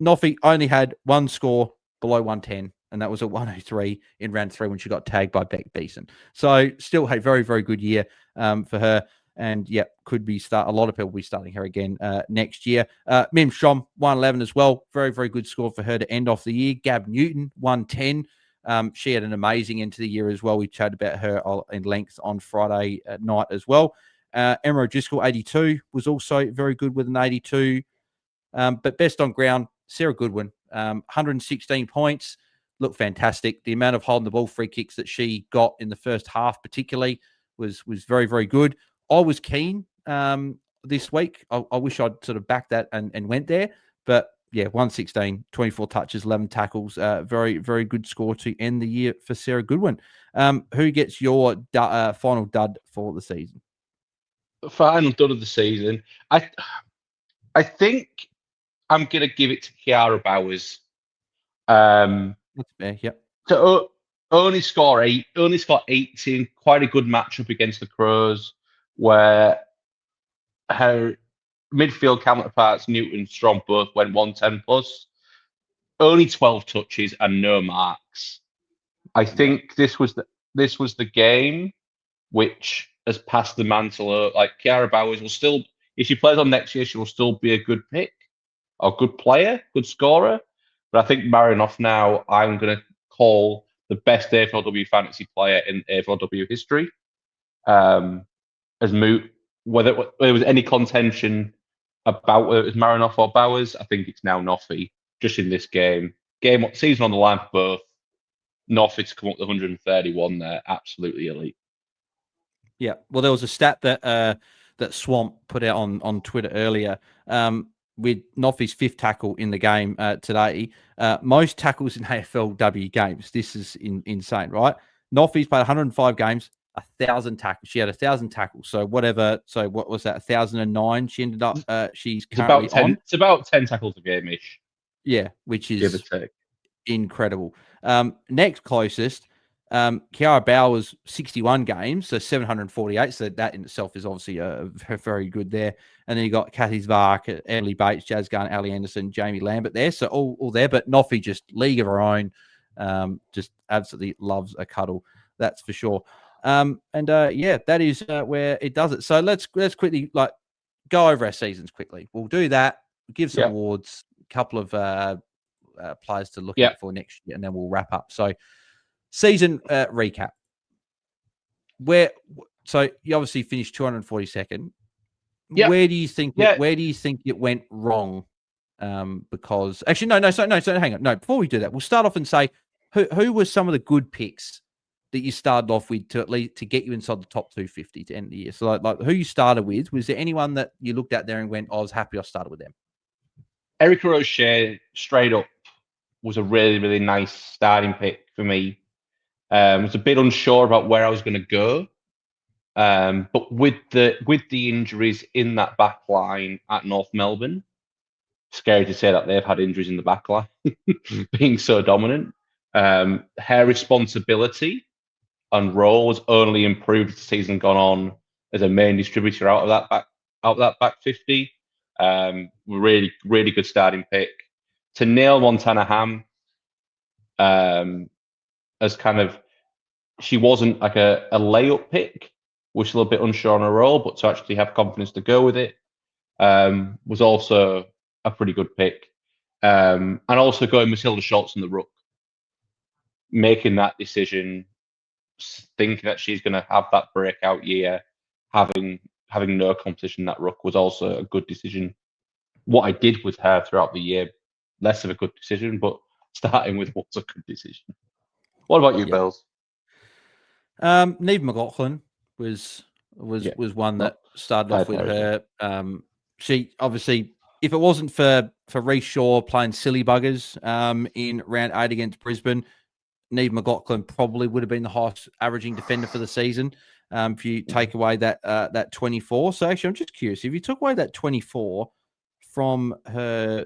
Noffy only had one score below 110, and that was a 103 in round 3 when she got tagged by Beck Beeson. So still a very, very good year for her. And yeah, a lot of people will be starting her again next year. Mim Strom, 111 as well. Very, very good score for her to end off the year. Gab Newton, 110. She had an amazing end to the year as well. We chatted about her in length on Friday night as well. Emma O'Driscoll, 82, was also very good with an 82. But best on ground, Sarah Goodwin, 116 points. Looked fantastic. The amount of holding the ball free kicks that she got in the first half particularly was very, very good. I was keen this week. I wish I'd sort of backed that and went there. But yeah, 116, 24 touches, 11 tackles. Very, very good score to end the year for Sarah Goodwin. Who gets your final dud for the season? Final dud of the season. I think I'm going to give it to Kiara Bowers. That's fair, yep. To only score 18, quite a good matchup against the Crows, where her midfield counterparts, Newton, Strong, both went 110 plus. Only 12 touches and no marks. I think this was the game which has passed the mantle. Like Kiara Bowers will still, if she plays on next year, she will still be a good pick, or good player, good scorer. But I think Marinoff now, I'm going to call the best AFLW fantasy player in AFLW history. As moot, whether there was any contention about whether it was Marinoff or Bowers, I think it's now Noffy. Just in this game, season on the line for both. Noffy to come up with 131 there, absolutely elite. Yeah, well, there was a stat that Swamp put out on Twitter earlier. With Noffy's 5th tackle in the game today, most tackles in AFLW games. This is insane, right? Noffy's played 105 games, 1,000 tackles. She had 1,000 tackles. So whatever. So what was that? 1,009. She ended up. She's currently on. It's about 10 tackles a game-ish. Yeah, which is give or take incredible. Next closest, Kiara Bowers, 61 games, so 748. So that in itself is obviously very good there. And then you got Kathy Zvark, Emily Bates, Jazz Gunn, Ali Anderson, Jamie Lambert there. So all there, but Noffy just league of her own. Just absolutely loves a cuddle. That's for sure. Yeah, that is where it does it. So let's quickly go over our seasons quickly. We'll do that. Give some awards, a couple of players to look at for next year, and then we'll wrap up. So season recap. So you obviously finished 242nd. Yeah. Where do you think it went wrong? Because actually, no. So hang on. No, before we do that, we'll start off and say who were some of the good picks that you started off with to at least to get you inside the top 250 to end the year. So like who you started with, was there anyone that you looked at there and went, I was happy I started with them? Erica O'Shea, straight up, was a really, really nice starting pick for me. I was a bit unsure about where I was going to go. But with the injuries in that back line at North Melbourne, scary to say that they've had injuries in the back line, being so dominant. Her responsibility and role has only improved as the season gone on as a main distributor out of that back 50. Really, really good starting pick. To nail Montana Ham, as kind of, she wasn't like a layup pick, was a little bit unsure on her role, but to actually have confidence to go with it was also a pretty good pick. And also going Matilda Schultz in the ruck, making that decision, thinking that she's going to have that breakout year, having no competition in that ruck was also a good decision. What I did with her throughout the year, less of a good decision, but starting with what's a good decision. What about you, Bells? Neve McLaughlin was one that started off with her. She obviously, if it wasn't for Reece Shaw playing silly buggers in round 8 against Brisbane, Neve McLaughlin probably would have been the highest averaging defender for the season. If you take away that 24, so actually I'm just curious, if you took away that 24 from her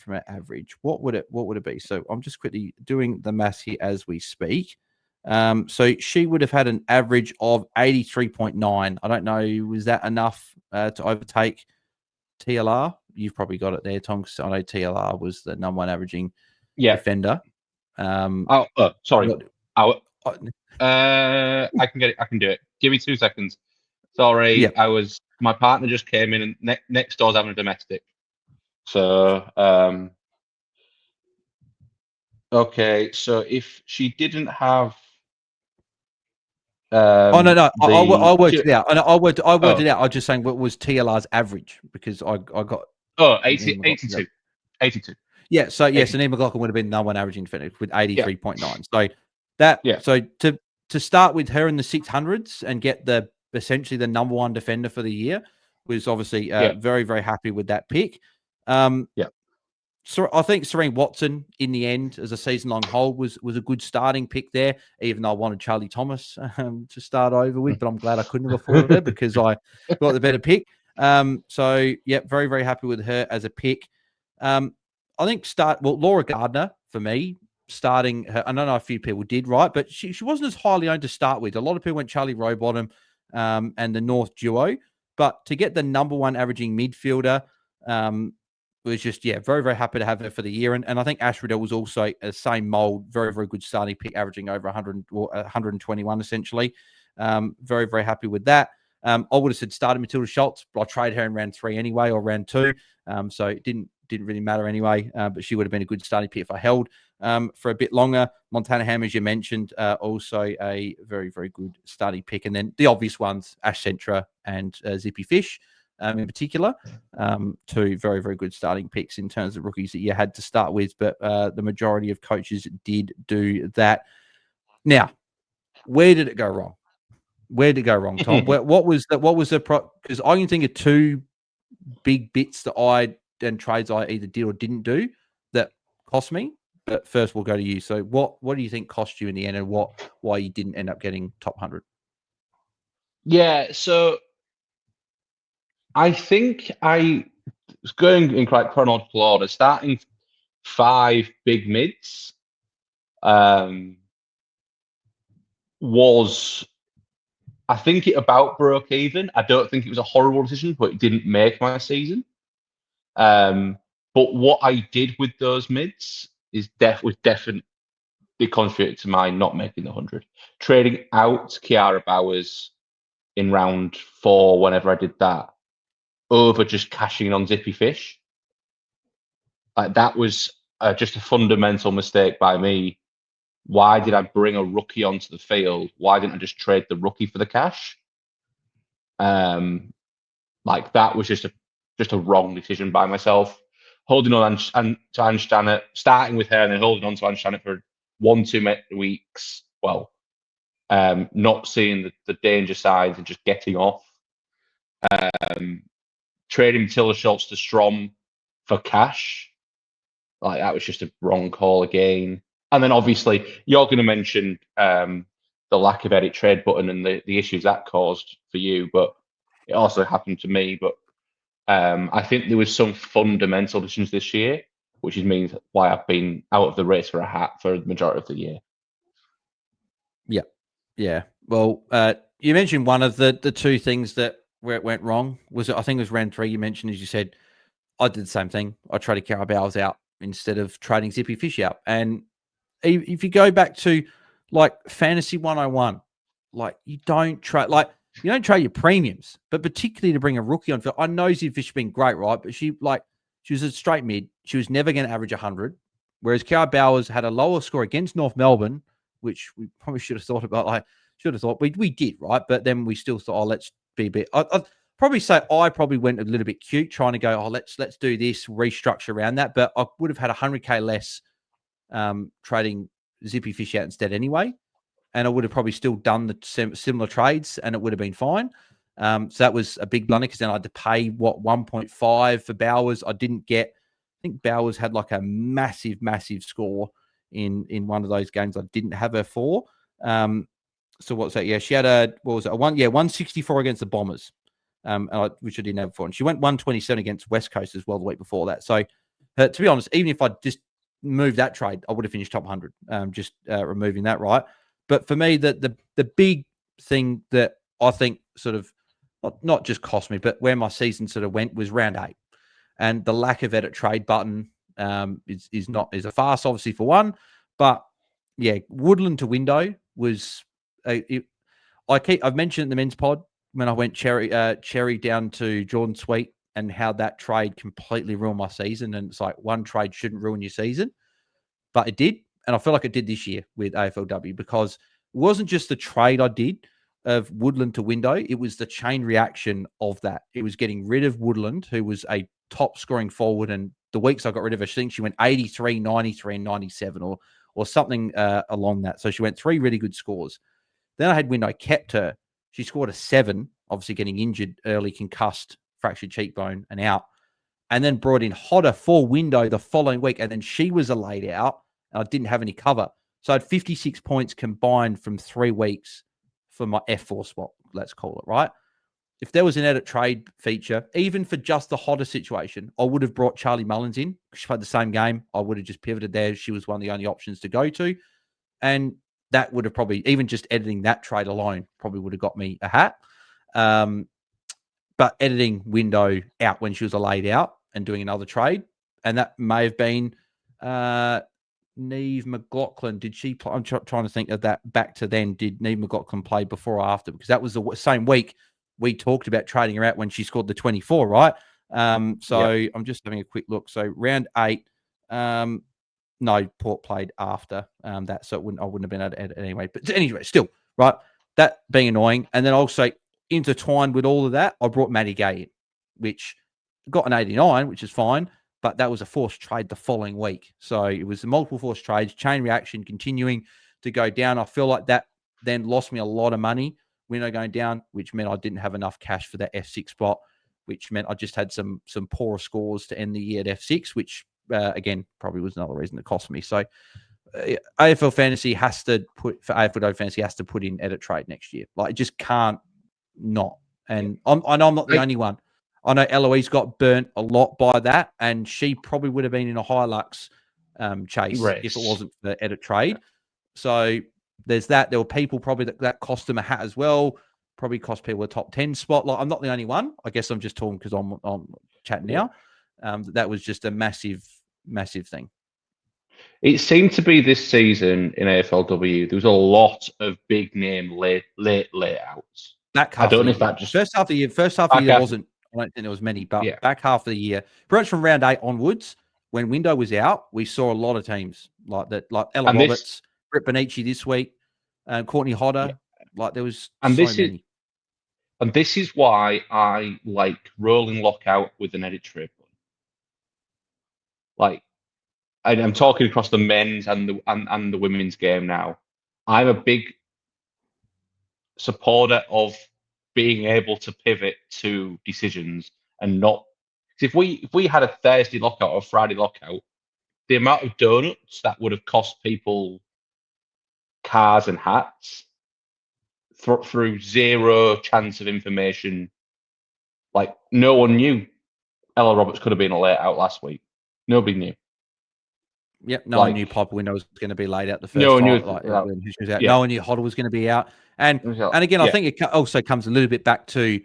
from an average. What would it be? So I'm just quickly doing the maths here as we speak. So she would have had an average of 83.9. I don't know, was that enough to overtake TLR? You've probably got it there, Tom, because I know TLR was the number one averaging defender. Sorry. I can get it. I can do it. Give me 2 seconds. Sorry, yeah. My partner just came in, and next door's having a domestic. So, okay. So if she didn't have, no, I worked it out. I worked it out. I was just saying what was TLR's average, because I got 82. Yeah, so yes, and Ian McLaughlin would have been number one averaging defender with 83.9. So that so to start with her in the 600s and get essentially the number one defender for the year was obviously very, very happy with that pick. So I think Serene Watson in the end as a season-long hold was a good starting pick there, even though I wanted Charlie Thomas to start over with, but I'm glad I couldn't have afforded her because I got the better pick. So yeah, very, very happy with her as a pick. I think Laura Gardner for me, starting her. I don't know if a few people did, right? But she wasn't as highly owned to start with. A lot of people went Charlie Rowbottom and the North duo. But to get the number one averaging midfielder was just, very, very happy to have her for the year. And I think Ash Riddell was also a same mold, very, very good starting pick, averaging over 100 or 121 essentially. Very, very happy with that. I would have said started Matilda Schultz, but I traded her in round 3 anyway, or round 2. So it didn't really matter anyway, but she would have been a good starting pick if I held for a bit longer. Montana Ham, as you mentioned, also a very, very good starting pick. And then the obvious ones, Ash Centra and Zippy Fish in particular, 2 very, very good starting picks in terms of rookies that you had to start with, but the majority of coaches did do that. Now, where did it go wrong? Where did it go wrong, Tom? What was the because I can think of 2 big bits that trades I either did or didn't do that cost me. But first, we'll go to you. So, what do you think cost you in the end, and why you didn't end up getting top 100? Yeah, so I think I was going in quite chronological order, starting 5 big mids. Was I think it about broke even. I don't think it was a horrible decision, but it didn't make my season. But what I did with those mids is definitely contributed to my not making the 100. Trading out Kiara Bowers in round 4, whenever I did that, over just cashing in on Zippy Fish. Like, that was just a fundamental mistake by me. Why did I bring a rookie onto the field? Why didn't I just trade the rookie for the cash? Like, that was just a wrong decision by myself. Holding on to Ange Janet, starting with her and then holding on to Ange Janet for 1-2 weeks. Well, not seeing the danger signs and just getting off. Trading Matilda Schultz to Strom for cash. Like, that was just a wrong call again. And then obviously you're going to mention the lack of edit trade button and the issues that caused for you, but it also happened to me. But I think there was some fundamental decisions this year, which means why I've been out of the race for a hat for the majority of the year. Yeah. Well, you mentioned one of the 2 things where it went wrong was, I think it was round 3. You mentioned, as you said, I did the same thing. I traded Cara Bowles out instead of trading Zippy Fish out. And if you go back to like Fantasy 101, like you don't trade your premiums, but particularly to bring a rookie on. I know Zippy Fish has been great, right? But she was a straight mid. She was never going to average 100. Whereas Cara Bowers had a lower score against North Melbourne, which we probably should have thought about. We did, right? But then we still thought, let's be a bit. I'd probably say I probably went a little bit cute, trying to go, let's do this, restructure around that. But I would have had 100K less trading Zippy Fish out instead anyway. And I would have probably still done the similar trades and it would have been fine. So that was a big blunder because then I had to pay 1.5 for Bowers. I didn't get, I think Bowers had like a massive score in one of those games I didn't have her for. So what's that? Yeah, she had 164 against the Bombers, which I didn't have for. And she went 127 against West Coast as well the week before that. So To be honest, even if I just moved that trade, I would have finished top 100. Just removing that, right? But for me, the big thing that I think sort of not just cost me, but where my season sort of went was round 8, and the lack of edit trade button is a farce, obviously, for one. But yeah, Woodland to window was I've mentioned in the men's pod when I went cherry down to Jordan Sweet and how that trade completely ruined my season. And it's like one trade shouldn't ruin your season, but it did. And I feel like it did this year with AFLW because it wasn't just the trade I did of Woodland to window. It was the chain reaction of that. It was getting rid of Woodland, who was a top scoring forward. And the weeks I got rid of her, I think she went 83, 93, and 97 or something along that. So she went 3 really good scores. Then I had window, I kept her. She scored a 7, obviously getting injured early, concussed, fractured cheekbone and out. And then brought in Hodder for window the following week. And then she was a laid out and I didn't have any cover. So I had 56 points combined from 3 weeks for my F4 spot, let's call it, right? If there was an edit trade feature, even for just the Hodder situation, I would have brought Charlie Mullins in. She played the same game. I would have just pivoted there. She was one of the only options to go to. And that would have probably, even just editing that trade alone, probably would have got me a hat. But editing window out when she was laid out and doing another trade, and that may have been Neve McLaughlin. Did she play? I'm trying to think of that back to then. Did Neve McLaughlin play before or after? Because that was the same week we talked about trading her out when she scored the 24, right? I'm just having a quick look. So round 8, no, Port played after that, so I wouldn't have been able to edit anyway. But anyway, still, right? That being annoying. And then also intertwined with all of that, I brought Maddie Gay in, which got an 89, which is fine, but that was a forced trade the following week. So it was multiple forced trades, chain reaction continuing to go down. I feel like that then lost me a lot of money, window going down, which meant I didn't have enough cash for that F6 spot, which meant I just had some poorer scores to end the year at F6, which again, probably was another reason it cost me. So AFL Fantasy has to AFLW Fantasy has to put in edit trade next year. Like, it just can't not. And I know I'm not the only one. I know Eloise got burnt a lot by that, and she probably would have been in a Hilux chase if it wasn't for the edit trade. So there's that. There were people probably that cost them a hat as well. Probably cost people a top 10 spot. Like, I'm not the only one. I guess I'm just talking because I'm chatting now. That was just a massive thing. It seemed to be this season in AFLW, there was a lot of big name late layouts. Back half I don't know of the if year. that just First half of the year wasn't. I don't think there was many, but back half of the year, pretty much from round 8 onwards, when window was out, we saw a lot of teams like that, like Ella Roberts, Brett Benici this week, Courtney Hodder. Like, there was so many. And this is why I like rolling lockout with an edit trade button. Like, I'm talking across the men's and the women's game now. I'm a big supporter of being able to pivot to decisions and not. If we had a Thursday lockout or a Friday lockout, the amount of donuts that would have cost people cars and hats through zero chance of information. Like, no one knew Ella Roberts could have been a late out last week. Nobody knew. Yep, no one knew Piper Window was going to be laid out the first time. When she was out. No one knew Hodder was going to be out. And again, I think it also comes a little bit back to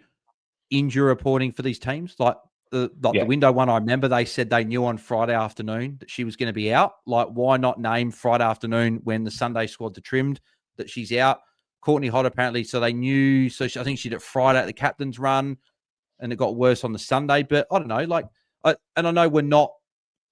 injury reporting for these teams. Like the window one, I remember they said they knew on Friday afternoon that she was going to be out. Like, why not name Friday afternoon when the Sunday squads are trimmed that she's out? Courtney Hodder, apparently, so they knew. So I think she did Friday at the captain's run, and it got worse on the Sunday. But I don't know. I know we're not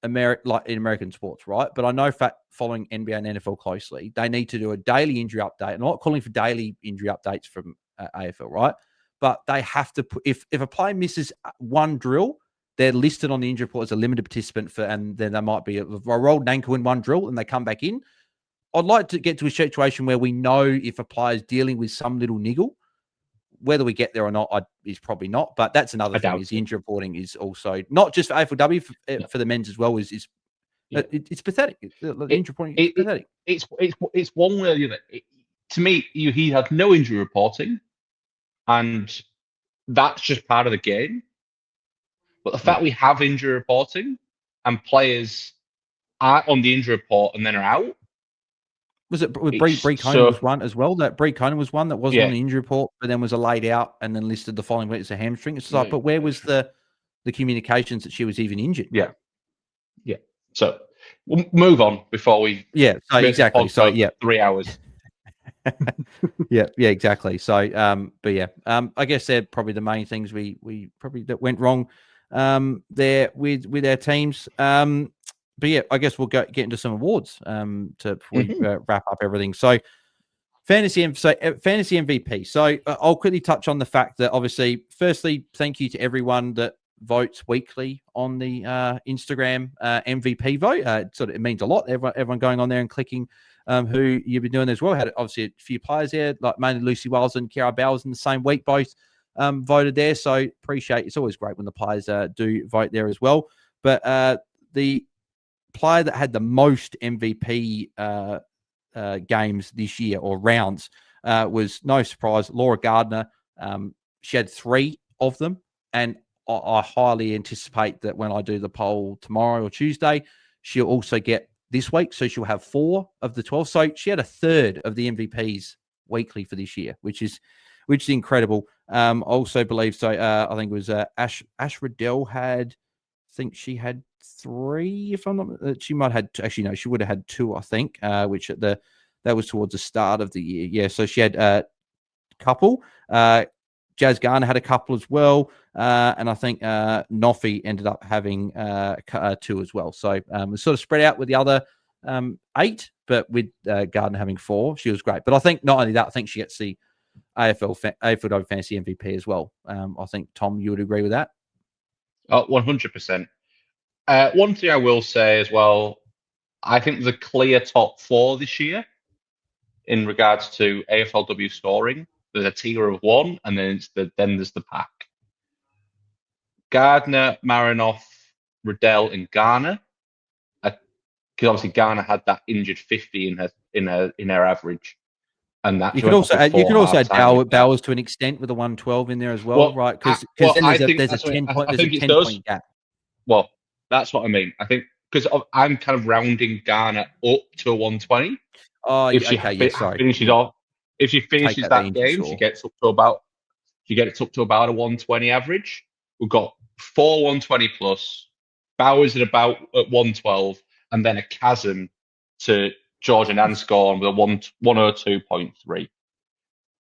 in American sports, right? But I know following NBA and NFL closely, they need to do a daily injury update. I'm not calling for daily injury updates from AFL, right? But they have to put, if a player misses one drill, they're listed on the injury report as a limited participant and then they might be a rolled ankle in one drill and they come back in. I'd like to get to a situation where we know if a player is dealing with some little niggle. Whether we get there or not is probably not, but that's another thing. Is injury reporting is also not just for AFLW, for the men's as well. It's pathetic. Injury reporting is pathetic. It's one way or the other. To me, he had no injury reporting, and that's just part of the game. But the fact we have injury reporting and players are on the injury report and then are out. Was it Bree Conan was one as well? That Bree Conan was one that wasn't on the injury report, but then was laid out and then listed the following week as a hamstring. It's like, but where was the communications that she was even injured? Yeah. So we'll move on before we. So exactly. So 3 hours. yeah, exactly. So, but yeah, I guess they're probably the main things we probably that went wrong there with our teams. But yeah, I guess we'll get into some awards before we wrap up everything. So fantasy MVP. So I'll quickly touch on the fact that obviously, firstly, thank you to everyone that votes weekly on the Instagram MVP vote. It means a lot. Everyone going on there and clicking who you've been doing as well. Had obviously a few players there, like mainly Lucy Wells and Kara Bowers in the same week, both voted there. So appreciate. It's always great when the players do vote there as well. But the player that had the most MVP games this year or rounds was, no surprise, Laura Gardner. She had 3 of them, and I highly anticipate that when I do the poll tomorrow or Tuesday, she'll also get this week. So she'll have 4 of the 12. So she had a third of the MVPs weekly for this year, which is incredible. Also believe so. I think it was Ash Riddell had. I think she had 3. If I'm not, she might have had. Actually, no, she would have had 2. I think, which that was towards the start of the year. Yeah, so she had a couple. Jazz Garner had a couple as well, and I think Noffy ended up having 2 as well. So it's sort of spread out with the other 8, but with Gardner having 4, she was great. But I think not only that, I think she gets the AFLW Fantasy MVP as well. I think, Tom, you would agree with that? 100%. One thing I will say as well, I think there's a clear top 4 this year in regards to AFLW scoring. There's a tier of 1, and then there's the pack. Gardner, Marinoff, Riddell, and Garner. Because obviously Garner had that injured 50 in her average, and that you could also add Bowers to an extent with the 112 in there as well, right? Because there's a 10-point gap. Well, that's what I mean. I think because I'm kind of rounding Garner up to a 120. Oh, if she finishes off. If she finishes that game, she gets up to about a 120 average. We've got 4 120 plus, Bowers at 112, and then a chasm to George and Anscorn with a 102.3.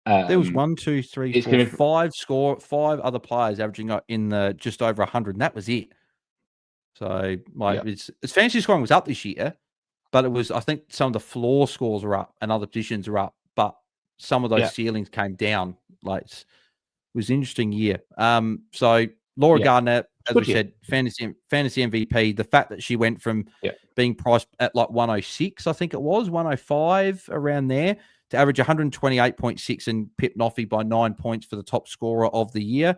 There was 1, 2, 3, 4, 5 other players averaging up in the just over 100, and that was it. So its fantasy scoring was up this year, but it was, I think, some of the floor scores are up and other positions are up, but some of those ceilings came down. Like, it was an interesting year. So Laura Gardner, as we said, fantasy MVP. The fact that she went from being priced at like 106, I think it was 105 around there, to average 128.6 and pip Noffy by 9 points for the top scorer of the year.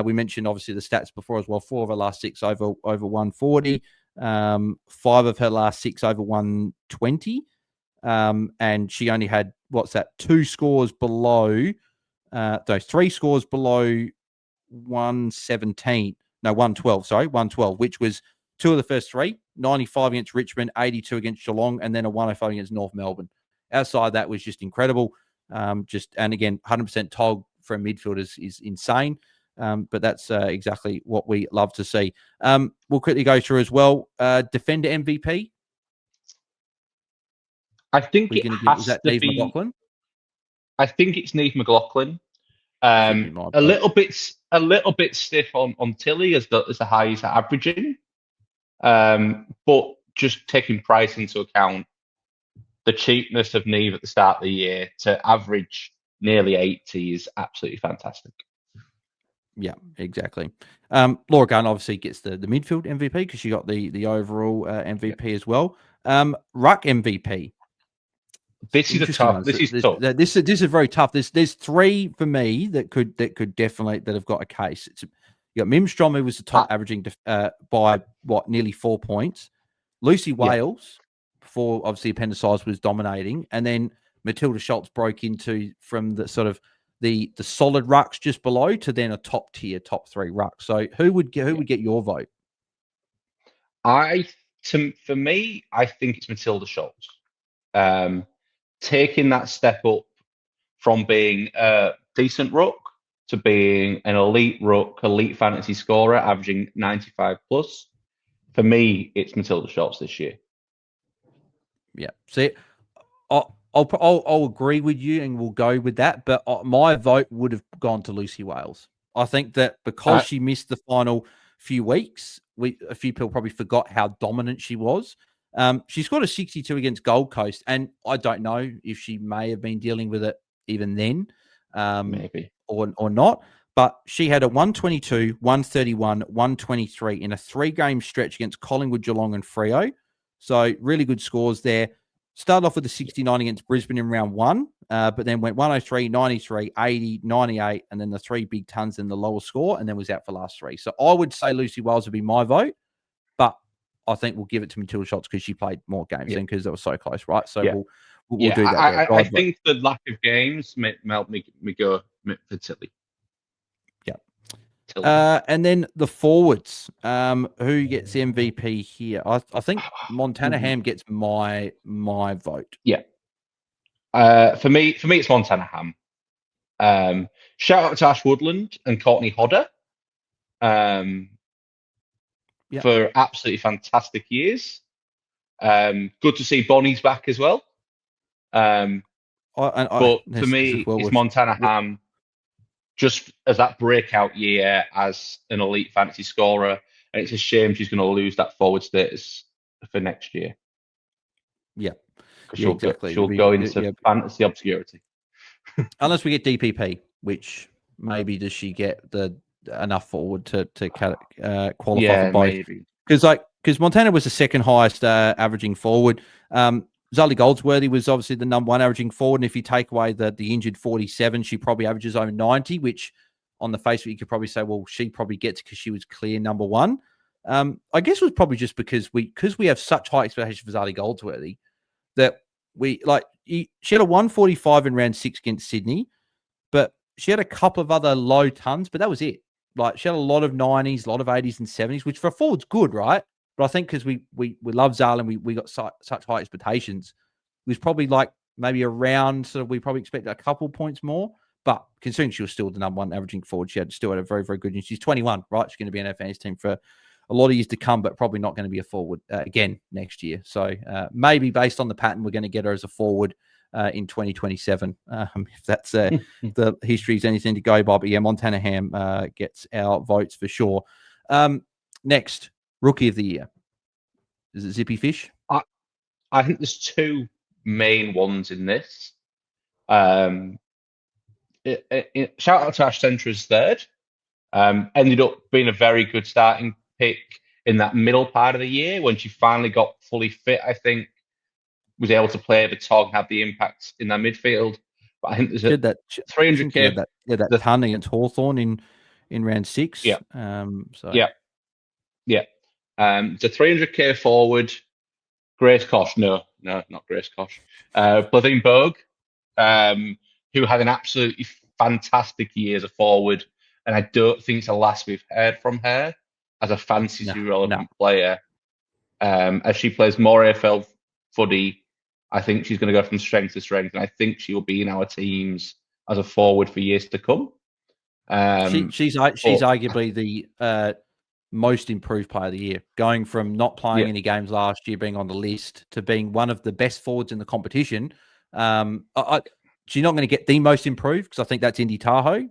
We mentioned obviously the stats before as well. 4 of her last 6 over 140. 5 of her last 6 over 120. And she only had 2 scores below. 3 scores below 117. No, 112. Sorry, 112, which was 2 of the first 3. 95 against Richmond, 82 against Geelong, and then a 105 against North Melbourne. Outside that was just incredible. And again, 100% tog for a midfield is insane. But that's exactly what we love to see. We'll quickly go through as well. Defender MVP. I think is that Neve McLaughlin? I think it's Neve McLaughlin. A little bit stiff on Tilly as the highest averaging. But just taking price into account, the cheapness of Neve at the start of the year to average nearly 80 is absolutely fantastic. Yeah, exactly. Laura Gunn obviously gets the midfield MVP because she got the overall MVP as well. Ruck MVP. This is tough. This is very tough. There's 3 for me that could definitely that have got a case. You got Mimstrom, who was the top averaging by nearly 4 points. Lucy Wales, before obviously appendicitis, was dominating, and then Matilda Schultz broke into from the sort of the solid rucks just below to then a top 3 ruck. So who would get your vote? For me, I think it's Matilda Schultz. Taking that step up from being a decent ruck to being an elite ruck, elite fantasy scorer, averaging 95 plus. For me, it's Matilda Schultz this year. Yeah. See, I'll agree with you, and we'll go with that. But my vote would have gone to Lucy Wales. I think that because she missed the final few weeks, a few people probably forgot how dominant she was. She scored a 62 against Gold Coast, and I don't know if she may have been dealing with it even then, maybe or not. But she had a 122, 131, 123 in a 3-game stretch against Collingwood, Geelong, and Freo. So really good scores there. Started off with a 69 against Brisbane in round 1, but then went 103, 93, 80, 98, and then the 3 big tons in the lower score, and then was out for last 3. So I would say Lucy Wales would be my vote, but I think we'll give it to Matilda Schultz because she played more games and because they were so close, right? So we'll do that. I think the lack of games made me go for Tilly. Yeah. And then the forwards, who gets MVP here? I think Montana Ham gets my vote. Yeah. For me, it's Montana Ham. Shout out to Ash Woodland and Courtney Hodder. For absolutely fantastic years. Good to see Bonnie's back as well. But for me, it's Montana Ham, just as that breakout year as an elite fantasy scorer. And it's a shame she's going to lose that forward status for next year. Yeah. She'll go into fantasy obscurity. Unless we get DPP, which maybe does she get enough forward to qualify for both? Because Montana was the second highest averaging forward. Zali Goldsworthy was obviously the number 1 averaging forward, and if you take away the injured 47, she probably averages over 90, which on the face of it, you could probably say, well, she probably gets because she was clear number 1. I guess it was probably just because we have such high expectations for Zali Goldsworthy that she had a 145 in round 6 against Sydney, but she had a couple of other low tons, but that was it. Like, she had a lot of 90s, a lot of 80s and 70s, which for a forward's good, right? But I think because we love Zala and we got such high expectations, it was probably like maybe around we probably expected a couple points more. But considering she was still the number 1 averaging forward, she still had a very, very good year. She's 21, right? She's going to be in our fantasy team for a lot of years to come, but probably not going to be a forward again next year. So maybe based on the pattern, we're going to get her as a forward in 2027, if that's the history is anything to go by. But yeah, Montana Ham gets our votes for sure. Next, Rookie of the Year. Is it Zippy Fish? I think there's 2 main ones in this. Shout out to Ash Centra's third. Ended up being a very good starting pick in that middle part of the year when she finally got fully fit. I think was able to play the tog and have the impact in that midfield. But I think there's a 300k. That ton against Hawthorn in round 6. Yeah. Yeah. It's a 300k forward. Grace Kosh, no, not Grace Kosh. Blatheen Bogue, who had an absolutely fantastic year as a forward, and I don't think it's the last we've heard from her as a fantasy relevant player. As she plays more AFL footy, I think she's going to go from strength to strength, and I think she will be in our teams as a forward for years to come. She's arguably the most improved player of the year, going from not playing any games last year, being on the list, to being one of the best forwards in the competition. She's not going to get the most improved because I think that's Indy Tahoe,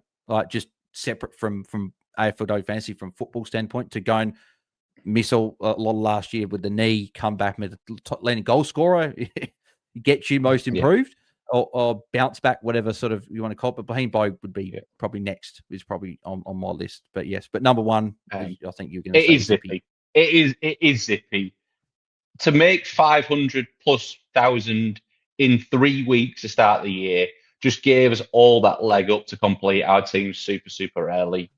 just separate from AFLW Fantasy from football standpoint, to go and miss a lot last year with the knee, come back with the leading goal scorer, get you most improved. Or bounce back, whatever sort of you want to call it. But Blatheen Bogue would be probably next, is probably on my list. But yes, but number 1, I think you're going to say it is Zippy. It is Zippy. To make 500 plus thousand in 3 weeks to start the year just gave us all that leg up to complete our team super, super early.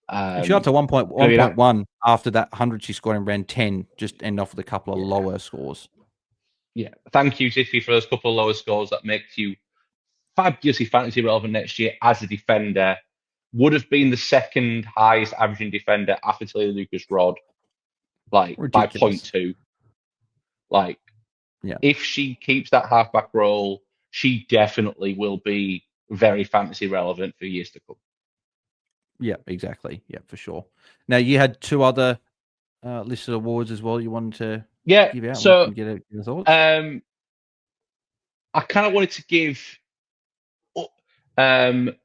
She got to 1.1 after that 100 she scored in round 10, just end off with a couple of lower scores. Yeah, thank you, Zippy, for those couple of lower scores. That makes you fabulously fantasy relevant next year as a defender. Would have been the second highest averaging defender after Taylor Lucas Rod. like by Ridiculous. 0.2. Like, Yeah. if she keeps that halfback role, she definitely will be very fantasy relevant for years to come. Yeah, exactly. Yeah, for sure. Now, you had two other listed awards as well you wanted to give out. We So can get your thoughts. I kind of wanted to give um,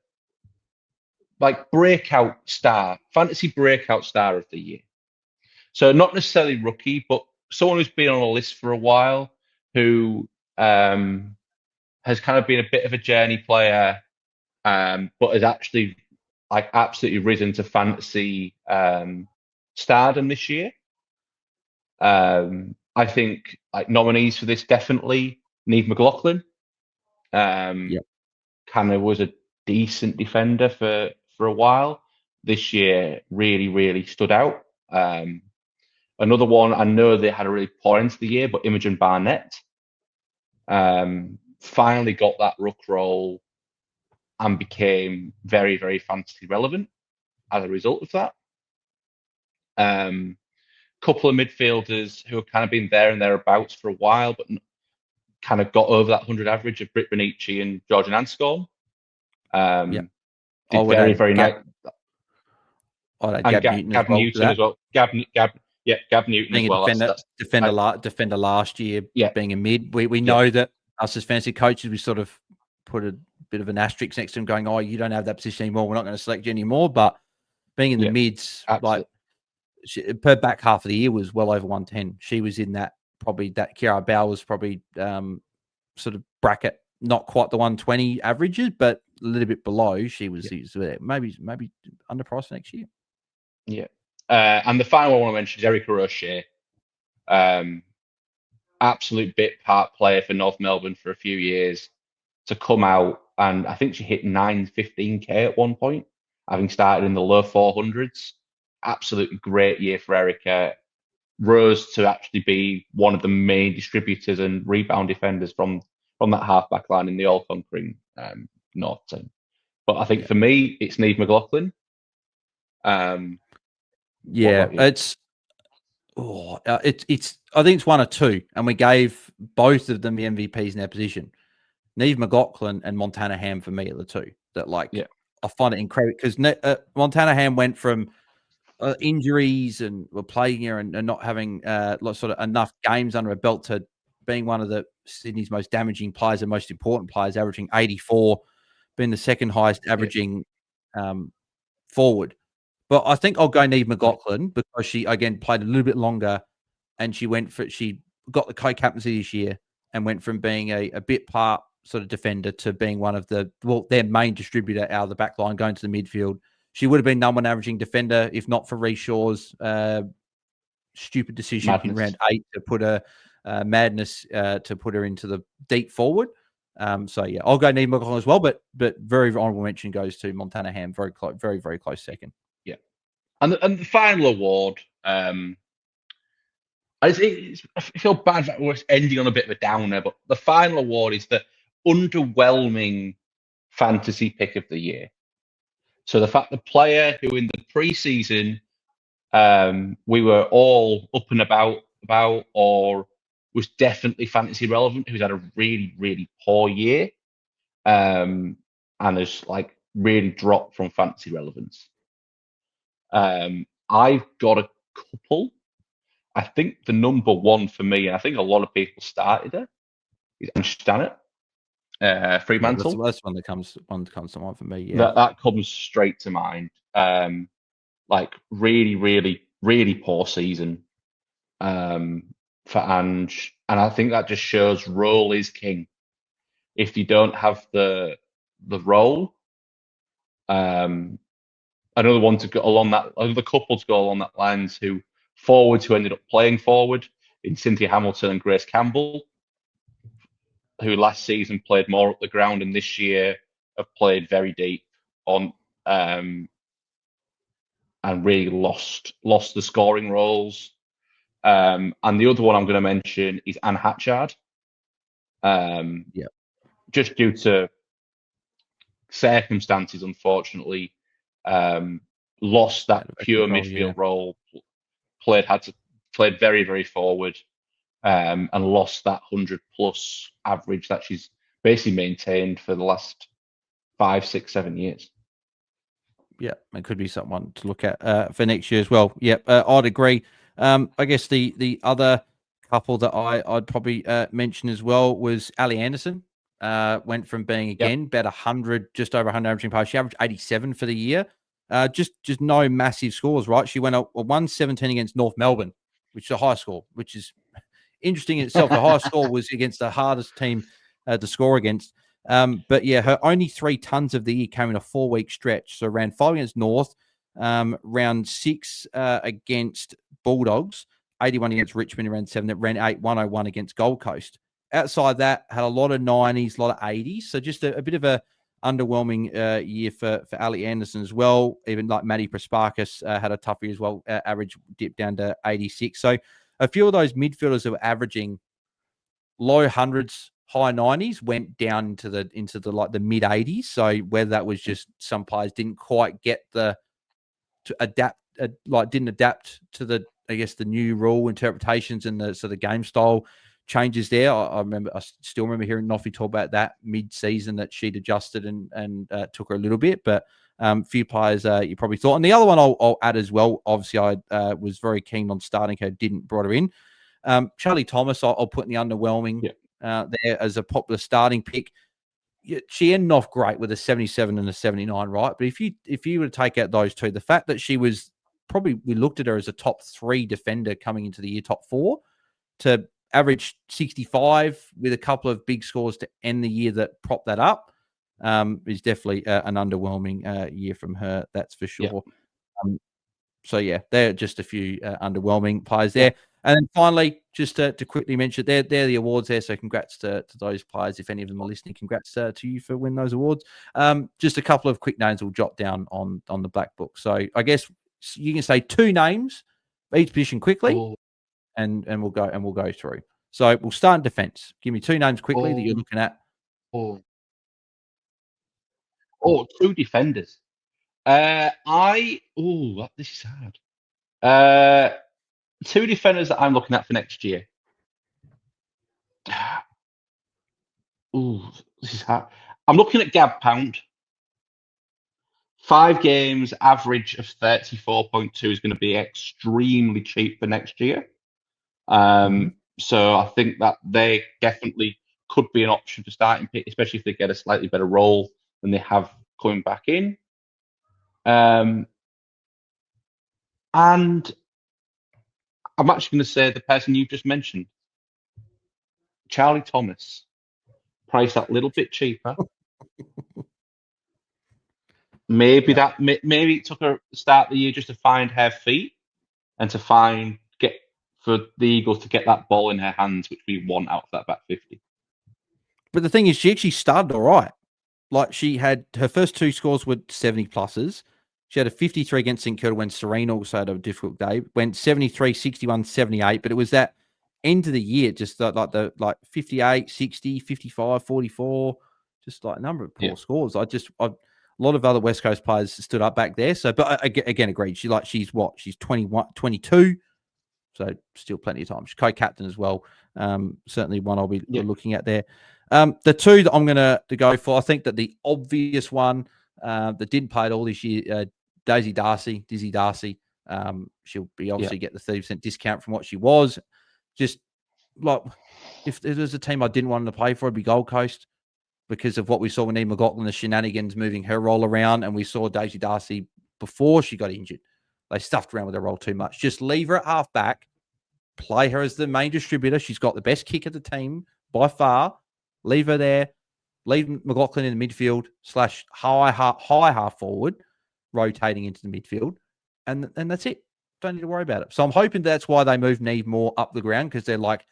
like fantasy breakout star of the year. So not necessarily rookie, but someone who's been on a list for a while, who has kind of been a bit of a journey player, but has actually like absolutely risen to fantasy stardom this year. I think like nominees for this definitely Neve McLaughlin. Yeah. Kind of was a decent defender for a while. This year really, really stood out. Another one, I know they had a really poor end to the year, but Imogen Barnett finally got that ruck role and became very, very fantasy relevant as a result of that. Couple of midfielders who have kind of been there and thereabouts for a while, but kind of got over that 100 average of Britt Bonici and Georgian Anscombe. Yeah. Did very, very nice. I'd add And Gab Newton as Gab well to Newton that. as well. Gab Newton Being as well. a defender last year, Yeah. being a mid. We know that us as fantasy coaches, we sort of put a bit of an asterisk next to him going, oh, you don't have that position anymore. We're not going to select you anymore. But being in the mids, absolutely. like per back half of the year was well over 110. She was in that that Kiara Bow was probably sort of bracket, not quite the 120 averages, but a little bit below. She was maybe underpriced next year. Yeah. And the final one I want to mention is Erica Roche. Absolute bit part player for North Melbourne for a few years, to come out, and I think she hit 915k at one point, having started in the low 400s. Absolutely great year for Erica. Rose to actually be one of the main distributors and rebound defenders from that halfback line in the all-conquering North team. But I think for me, it's Neve McLaughlin. It's I think it's one or two, and we gave both of them the MVPs in their position. Neve McLaughlin and Montana Ham for me are the two that I find it incredible because Montana Ham went from injuries and were playing here and not having sort of enough games under a belt to being one of the Sydney's most damaging players and most important players, averaging 84, being the second highest averaging forward. But I think I'll go Neve McLaughlin because she, again, played a little bit longer and she got the co-captaincy this year and went from being a bit part sort of defender to being one of their main distributor out of the back line, going to the midfield. She would have been number one averaging defender if not for Reece Shaw's stupid decision in round 8 to put her madness to put her into the deep forward. I'll go Neve McLaughlin as well, but very honourable mention goes to Montana Ham, very close, very, very close second. Yeah, and the final award. I feel bad that we're ending on a bit of a downer, but the final award is the underwhelming fantasy pick of the year. So the fact the player who in the preseason we were all up and about or was definitely fantasy relevant, who's had a really, really poor year and has like really dropped from fantasy relevance. I've got a couple. I think the number one for me, and I think a lot of people started it, is Ange Stannett, Fremantle. That's one that comes to mind for me. Yeah, that comes straight to mind. Like really, really, really poor season for Ange, and I think that just shows role is king. If you don't have the role, another one to go along that, another couple to go along that lines who ended up playing forward in Cynthia Hamilton and Grace Campbell, who last season played more up the ground and this year have played very deep on and really lost the scoring roles. And the other one I'm going to mention is Anne Hatchard. Just due to circumstances, unfortunately, lost that pure midfield role. Had to played very, very forward, and lost that 100+ average that she's basically maintained for the last 5, 6, 7 years. Yeah, it could be someone to look at for next year as well. Yep, I'd agree. I guess the other couple that I'd probably mention as well was Ali Anderson. Went from being again about 100, just over 100 averaging pass. She averaged 87 for the year. Just no massive scores, right? She went a 117 against North Melbourne, which is a high score, which is interesting in itself. The highest score was against the hardest team to score against. But yeah, her only 3 tons of the year came in a 4-week stretch. So ran 5 against North, round 6 against Bulldogs, 81 against Richmond, around 7, that ran 8, 101 against Gold Coast. Outside that, had a lot of 90s, a lot of 80s. So just a bit of a underwhelming year for Ali Anderson as well. Even like Maddie Prasparkas had a tough year as well. Average dipped down to 86. So a few of those midfielders that were averaging low hundreds, high 90s went down into the like the mid 80s. So whether that was just some players didn't quite get didn't adapt to the, I guess, the new rule interpretations and the sort of game style changes there. I still remember hearing Noffy talk about that mid-season, that she'd adjusted and took her a little bit, but few players you probably thought. And the other one I'll add as well, obviously I was very keen on starting her, didn't brought her in. Charlie Thomas, I'll put in the underwhelming there as a popular starting pick. She ended off great with a 77 and a 79, right? But if you were to take out those two, the fact that she was probably, we looked at her as a top 3 defender coming into the year, top 4, to average 65 with a couple of big scores to end the year that propped that up, is definitely an underwhelming year from her, that's for sure. So yeah, they're just a few underwhelming players there. And then finally, just to quickly mention, they're the awards there. So congrats to those players. If any of them are listening, congrats to you for winning those awards. Just a couple of quick names we'll jot down on the black book. So I guess you can say 2 names each position quickly, and we'll go through. So we'll start in defense. Give me 2 names quickly that you're looking at. 2 defenders. This is hard. 2 defenders that I'm looking at for next year. This is hard. I'm looking at Gab Pound. 5 games, average of 34.2 is going to be extremely cheap for next year. So I think that they definitely could be an option for starting pick, especially if they get a slightly better role than they have coming back in. And I'm actually going to say the person you've just mentioned, Charlie Thomas, priced that little bit cheaper. Maybe it took her start of the year just to find her feet and to for the Eagles to get that ball in her hands, which we want out of that back 50. But the thing is, she actually started all right. Like, she had her first 2 scores were 70 pluses. She had a 53 against St Kilda when Serena also had a difficult day. Went 73, 61, 78. But it was that end of the year, just like 58, 60, 55, 44, just like a number of poor scores. A lot of other West Coast players stood up back there. So, but again, agreed. She's 21, 22. So still plenty of time. She's co-captain as well. Certainly one I'll be looking at there. The 2 that I'm going to go for, I think that the obvious one that didn't play at all this year, Dizzy Darcy. She'll be obviously get the 30% discount from what she was. Just like, if there's a team I didn't want to play for, it'd be Gold Coast, because of what we saw with Neve McLaughlin, the shenanigans moving her role around, and we saw Daisy Darcy before she got injured. They stuffed around with her role too much. Just leave her at half back, play her as the main distributor. She's got the best kick of the team by far. Leave her there. Leave McLaughlin in the midfield / high half forward, rotating into the midfield, and that's it. Don't need to worry about it. So I'm hoping that's why they move Neve more up the ground, because they're like,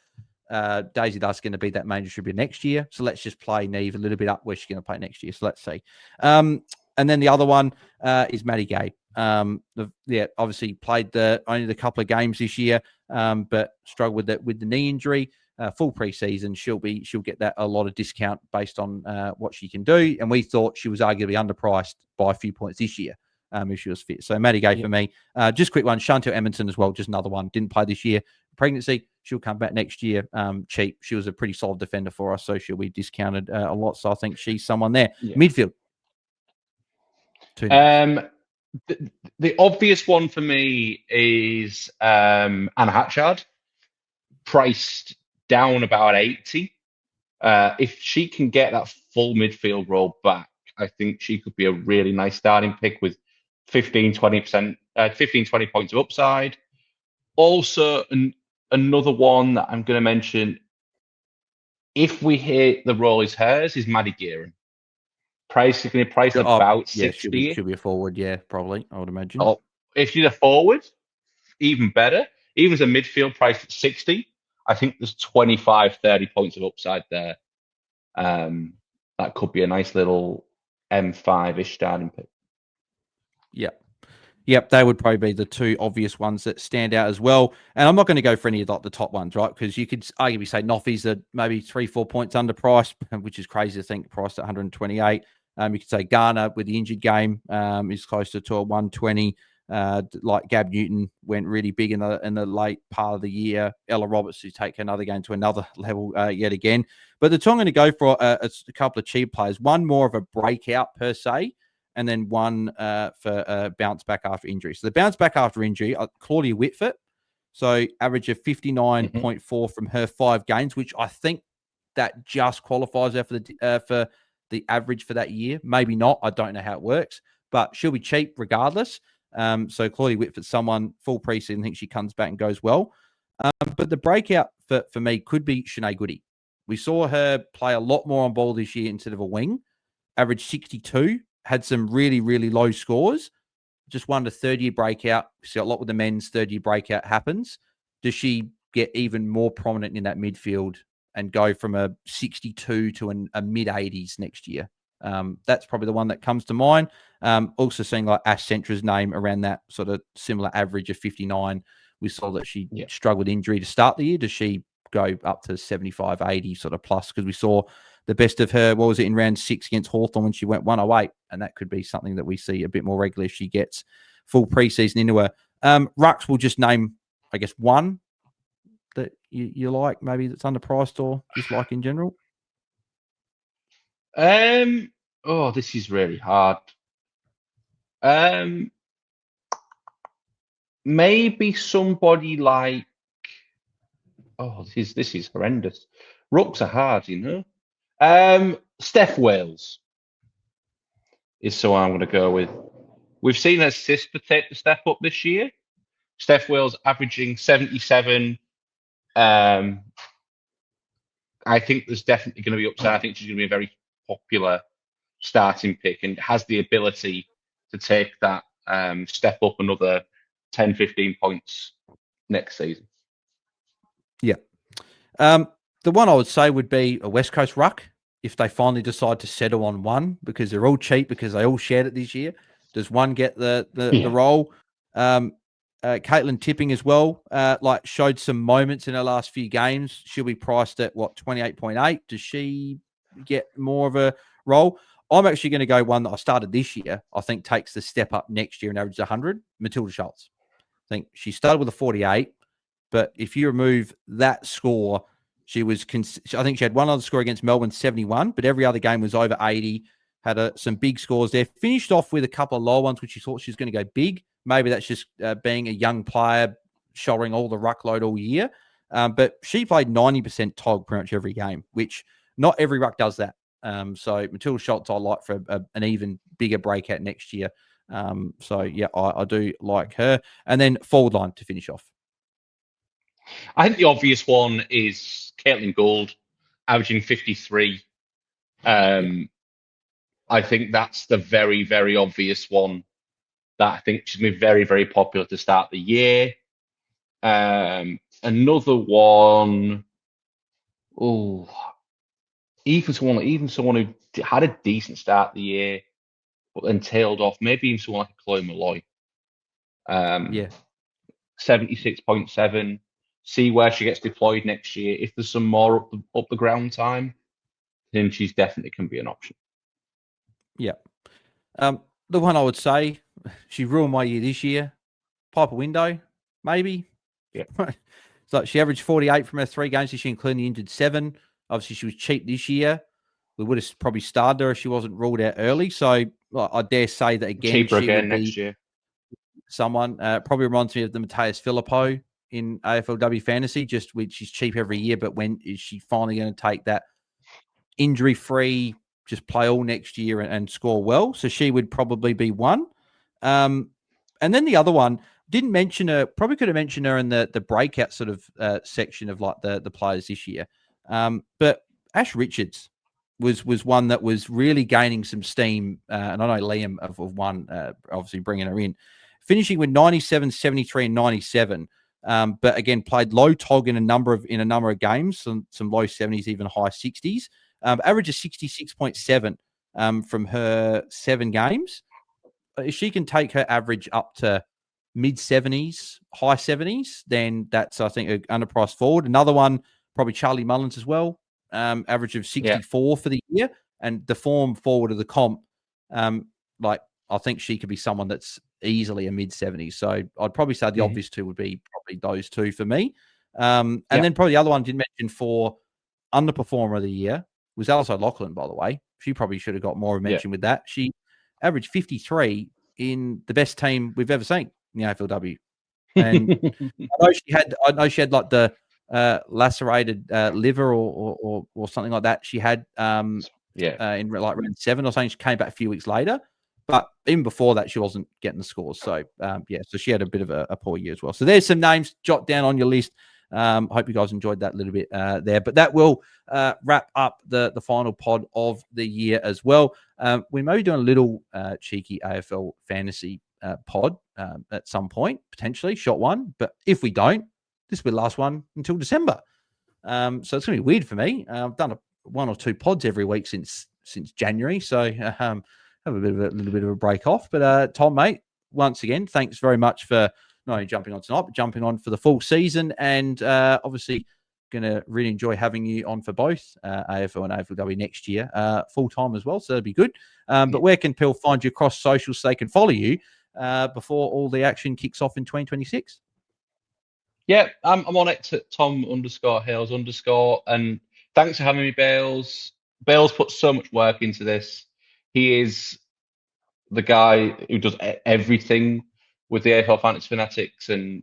Daisy Darcy's going to be that main distributor next year. So let's just play Neve a little bit up where she's going to play next year. So let's see. And then the other one is Maddie Gay. Obviously played only the couple of games this year, but struggled with the knee injury. Full preseason, she'll get that a lot of discount based on what she can do. And we thought she was arguably underpriced by a few points this year. if she was fit. So Maddie Gay for me. Just quick one. Chantel Edmondson as well, just another one. Didn't play this year. Pregnancy, she'll come back next year. Cheap. She was a pretty solid defender for us, so she'll be discounted a lot. So I think she's someone there. Midfield. The obvious one for me is Anna Hatchard, priced down about 80. If she can get that full midfield role back, I think she could be a really nice starting pick with 15, 20%, 15, 20 points of upside. Also, another one that I'm going to mention, if we hit the role is hers, is Maddie Gearon. Price about 60. She'll be a forward, probably, I would imagine. Oh, if she's a forward, even better. Even as a midfield price at 60, I think there's 25, 30 points of upside there. That could be a nice little M5-ish starting pick. Yep, they would probably be the two obvious ones that stand out as well. And I'm not going to go for any of the top ones, right? Because you could arguably say Noffy's are maybe 3-4 points underpriced, which is crazy to think, priced at 128. You could say Garner with the injured game is closer to a 120. Like Gab Newton went really big in the late part of the year. Ella Roberts to take another game to another level yet again. But the two I'm going to go for a couple of cheap players. One more of a breakout per se, and then one for bounce back after injury. So the bounce back after injury, Claudia Whitford. So average of 59.4 from her 5 games, which I think that just qualifies her for the average for that year. Maybe not. I don't know how it works, but she'll be cheap regardless. So Claudia Whitford, someone full preseason, I think she comes back and goes well. But the breakout for me could be Shanae Goody. We saw her play a lot more on ball this year instead of a wing. Average 62, had some really, really low scores. Just won the third-year breakout. See a lot with the men's third-year breakout happens. Does she get even more prominent in that midfield and go from a 62 to a mid-80s next year? That's probably the one that comes to mind. Also seeing like Ash Centra's name around that sort of similar average of 59. We saw that she struggled with injury to start the year. Does she go up to 75, 80 sort of plus? Because we saw the best of her, what was it, in round 6 against Hawthorn when she went 108. And that could be something that we see a bit more regularly if she gets full preseason into her. Rux will just name, I guess, one that you like, maybe that's underpriced or just like in general. This is really hard. Maybe somebody like, this is horrendous. Rucks are hard, you know. Steph Wales is someone I'm going to go with. We've seen her sister take the step up this year. Steph Wales averaging 77. I think there's definitely going to be upside. I think she's going to be a very popular starting pick and has the ability to take that step up another 10, 15 points next season. Yeah. The one I would say would be a West Coast ruck if they finally decide to settle on one, because they're all cheap because they all shared it this year. Does one get the role? Caitlin Tipping as well, showed some moments in her last few games. She'll be priced at 28.8. Does she get more of a role? I'm actually going to go one that I started this year. I think takes the step up next year and averages 100. Matilda Schultz. I think she started with a 48, but if you remove that score, she was. I think she had one other score against Melbourne, 71, but every other game was over 80. Had some big scores there. Finished off with a couple of low ones, which she thought she was going to go big. Maybe that's just being a young player, shouldering all the ruck load all year. But she played 90% tog pretty much every game, which not every ruck does that. So Matilda Schultz I like for an even bigger breakout next year. I do like her. And then forward line to finish off. I think the obvious one is Caitlin Gould, averaging 53. I think that's the very, very obvious one that I think she's going to be very, very popular to start the year. Another one, even someone who had a decent start the year, but then tailed off. Maybe even someone like a Chloe Malloy. 76.7. See where she gets deployed next year. If there's some more up the ground time, then she's definitely can be an option. Yeah. The one I would say she ruined my year this year. Piper Window, maybe. Yeah. So she averaged 48 from her 3 games this year, including the injured 7. Obviously, she was cheap this year. We would have probably started her if she wasn't ruled out early. So I dare say that again, Cheaper she again would next be year. someone. Probably reminds me of the Mateus Filippo in AFLW Fantasy, just which is cheap every year. But when is she finally going to take that injury-free, just play all next year and score well? So she would probably be one. And then the other one, didn't mention her, probably could have mentioned her in the breakout sort of section of like the players this year. But Ash Richards was one that was really gaining some steam. And I know Liam of one, obviously bringing her in, finishing with 97, 73, and 97. But again, played low tog in a number of games, some low 70s, even high 60s. Average of 66.7 from her 7 games. If she can take her average up to mid 70s, high 70s, then that's, I think, an underpriced forward. Another one, probably Charlie Mullins as well. Average of 64 for the year. And the form forward of the comp, like, I think she could be someone that's easily a mid 70s. So I'd probably say the obvious two would be probably those two for me. And then probably the other one I did mention for underperformer of the year was Alice O'Loughlin, by the way. She probably should have got more of a mention with that. She averaged 53 in the best team we've ever seen in the AFLW. And I know she had like the lacerated liver or something like that. She had in like round 7 or something. She came back a few weeks later, but even before that, she wasn't getting the scores. So so she had a bit of a poor year as well. So there's some names. Jot down on your list. Hope you guys enjoyed that little bit there. But that will wrap up the final pod of the year as well. We may be doing a little cheeky AFL fantasy pod at some point, potentially, shot one. But if we don't, this will be the last one until December. So it's going to be weird for me. I've done 1 or 2 pods every week since January. So have a little bit of a break off. But Tom, mate, once again, thanks very much for not only jumping on tonight, but jumping on for the full season. And obviously going to really enjoy having you on for both AFL and AFLW next year, full time as well. So that'd be good. But where can people find you across socials so they can follow you before all the action kicks off in 2026? Yeah, I'm on it to Tom_Hales_. And thanks for having me, Bales. Bales put so much work into this. He is the guy who does everything with the AFL Fantasy Fanatics. And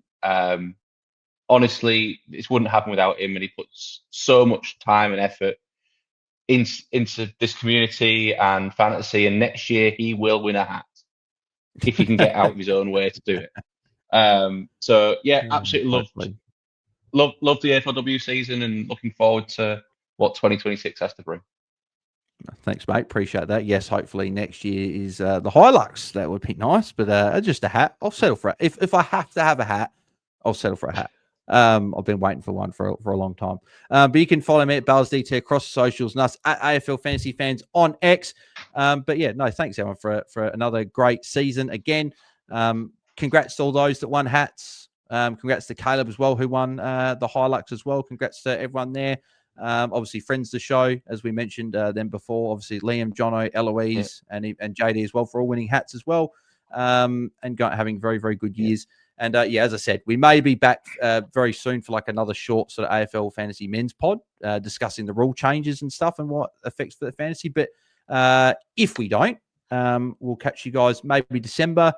honestly, this wouldn't happen without him. And he puts so much time and effort into this community and fantasy. And next year, he will win a hat if he can get out of his own way to do it. So yeah, absolutely love the AFLW season and looking forward to what 2026 has to bring. Thanks, mate. Appreciate that. Yes, hopefully next year is the Hilux. That would be nice, but just a hat. I'll settle for it. If I have to have a hat, I'll settle for a hat. I've been waiting for one for a long time. But you can follow me at BAILSDT across socials and us at AFL Fantasy Fans on X. But yeah, no, thanks everyone for another great season again. Congrats to all those that won hats. Congrats to Caleb as well, who won the Hilux as well. Congrats to everyone there. Obviously, friends of the show, as we mentioned them before. Obviously, Liam, Jono, Eloise, and JD as well for all winning hats as well. And having very, very good years. And as I said, we may be back very soon for like another short sort of AFL Fantasy Men's pod, discussing the rule changes and stuff and what affects the fantasy. But if we don't, we'll catch you guys maybe December,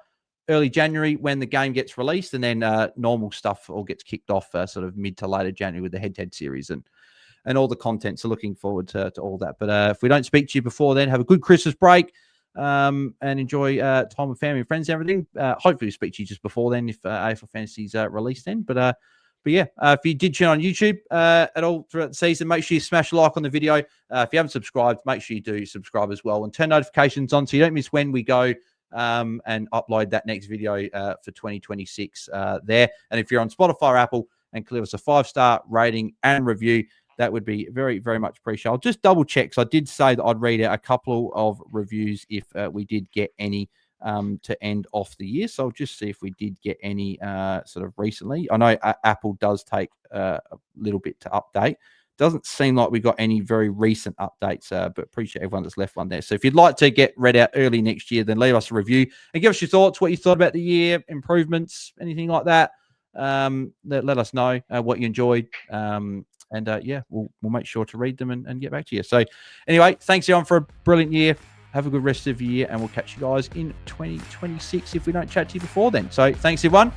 early January when the game gets released, and then normal stuff all gets kicked off sort of mid to later January with the head-to-head series and all the content. So looking forward to all that. But if we don't speak to you before then, have a good Christmas break and enjoy time with family and friends and everything. Hopefully we'll speak to you just before then if AFL Fantasy's released then. But yeah, if you did tune on YouTube at all throughout the season, make sure you smash a like on the video. If you haven't subscribed, make sure you do subscribe as well and turn notifications on so you don't miss when we go and upload that next video for 2026 there. And if you're on Spotify or Apple, and leave us a 5-star rating and review, that would be very, very much appreciated. I'll just double check. So I did say that I'd read out a couple of reviews if we did get any to end off the year. So I'll just see if we did get any sort of recently. I know Apple does take a little bit to update. Doesn't seem like we got any very recent updates, but appreciate everyone that's left one there. So if you'd like to get read out early next year, then leave us a review and give us your thoughts, what you thought about the year, improvements, anything like that. Let us know what you enjoyed. Yeah, we'll make sure to read them and get back to you. So anyway, thanks everyone for a brilliant year. Have a good rest of the year, and we'll catch you guys in 2026 if we don't chat to you before then. So thanks everyone.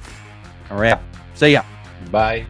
We're out. See ya. Bye.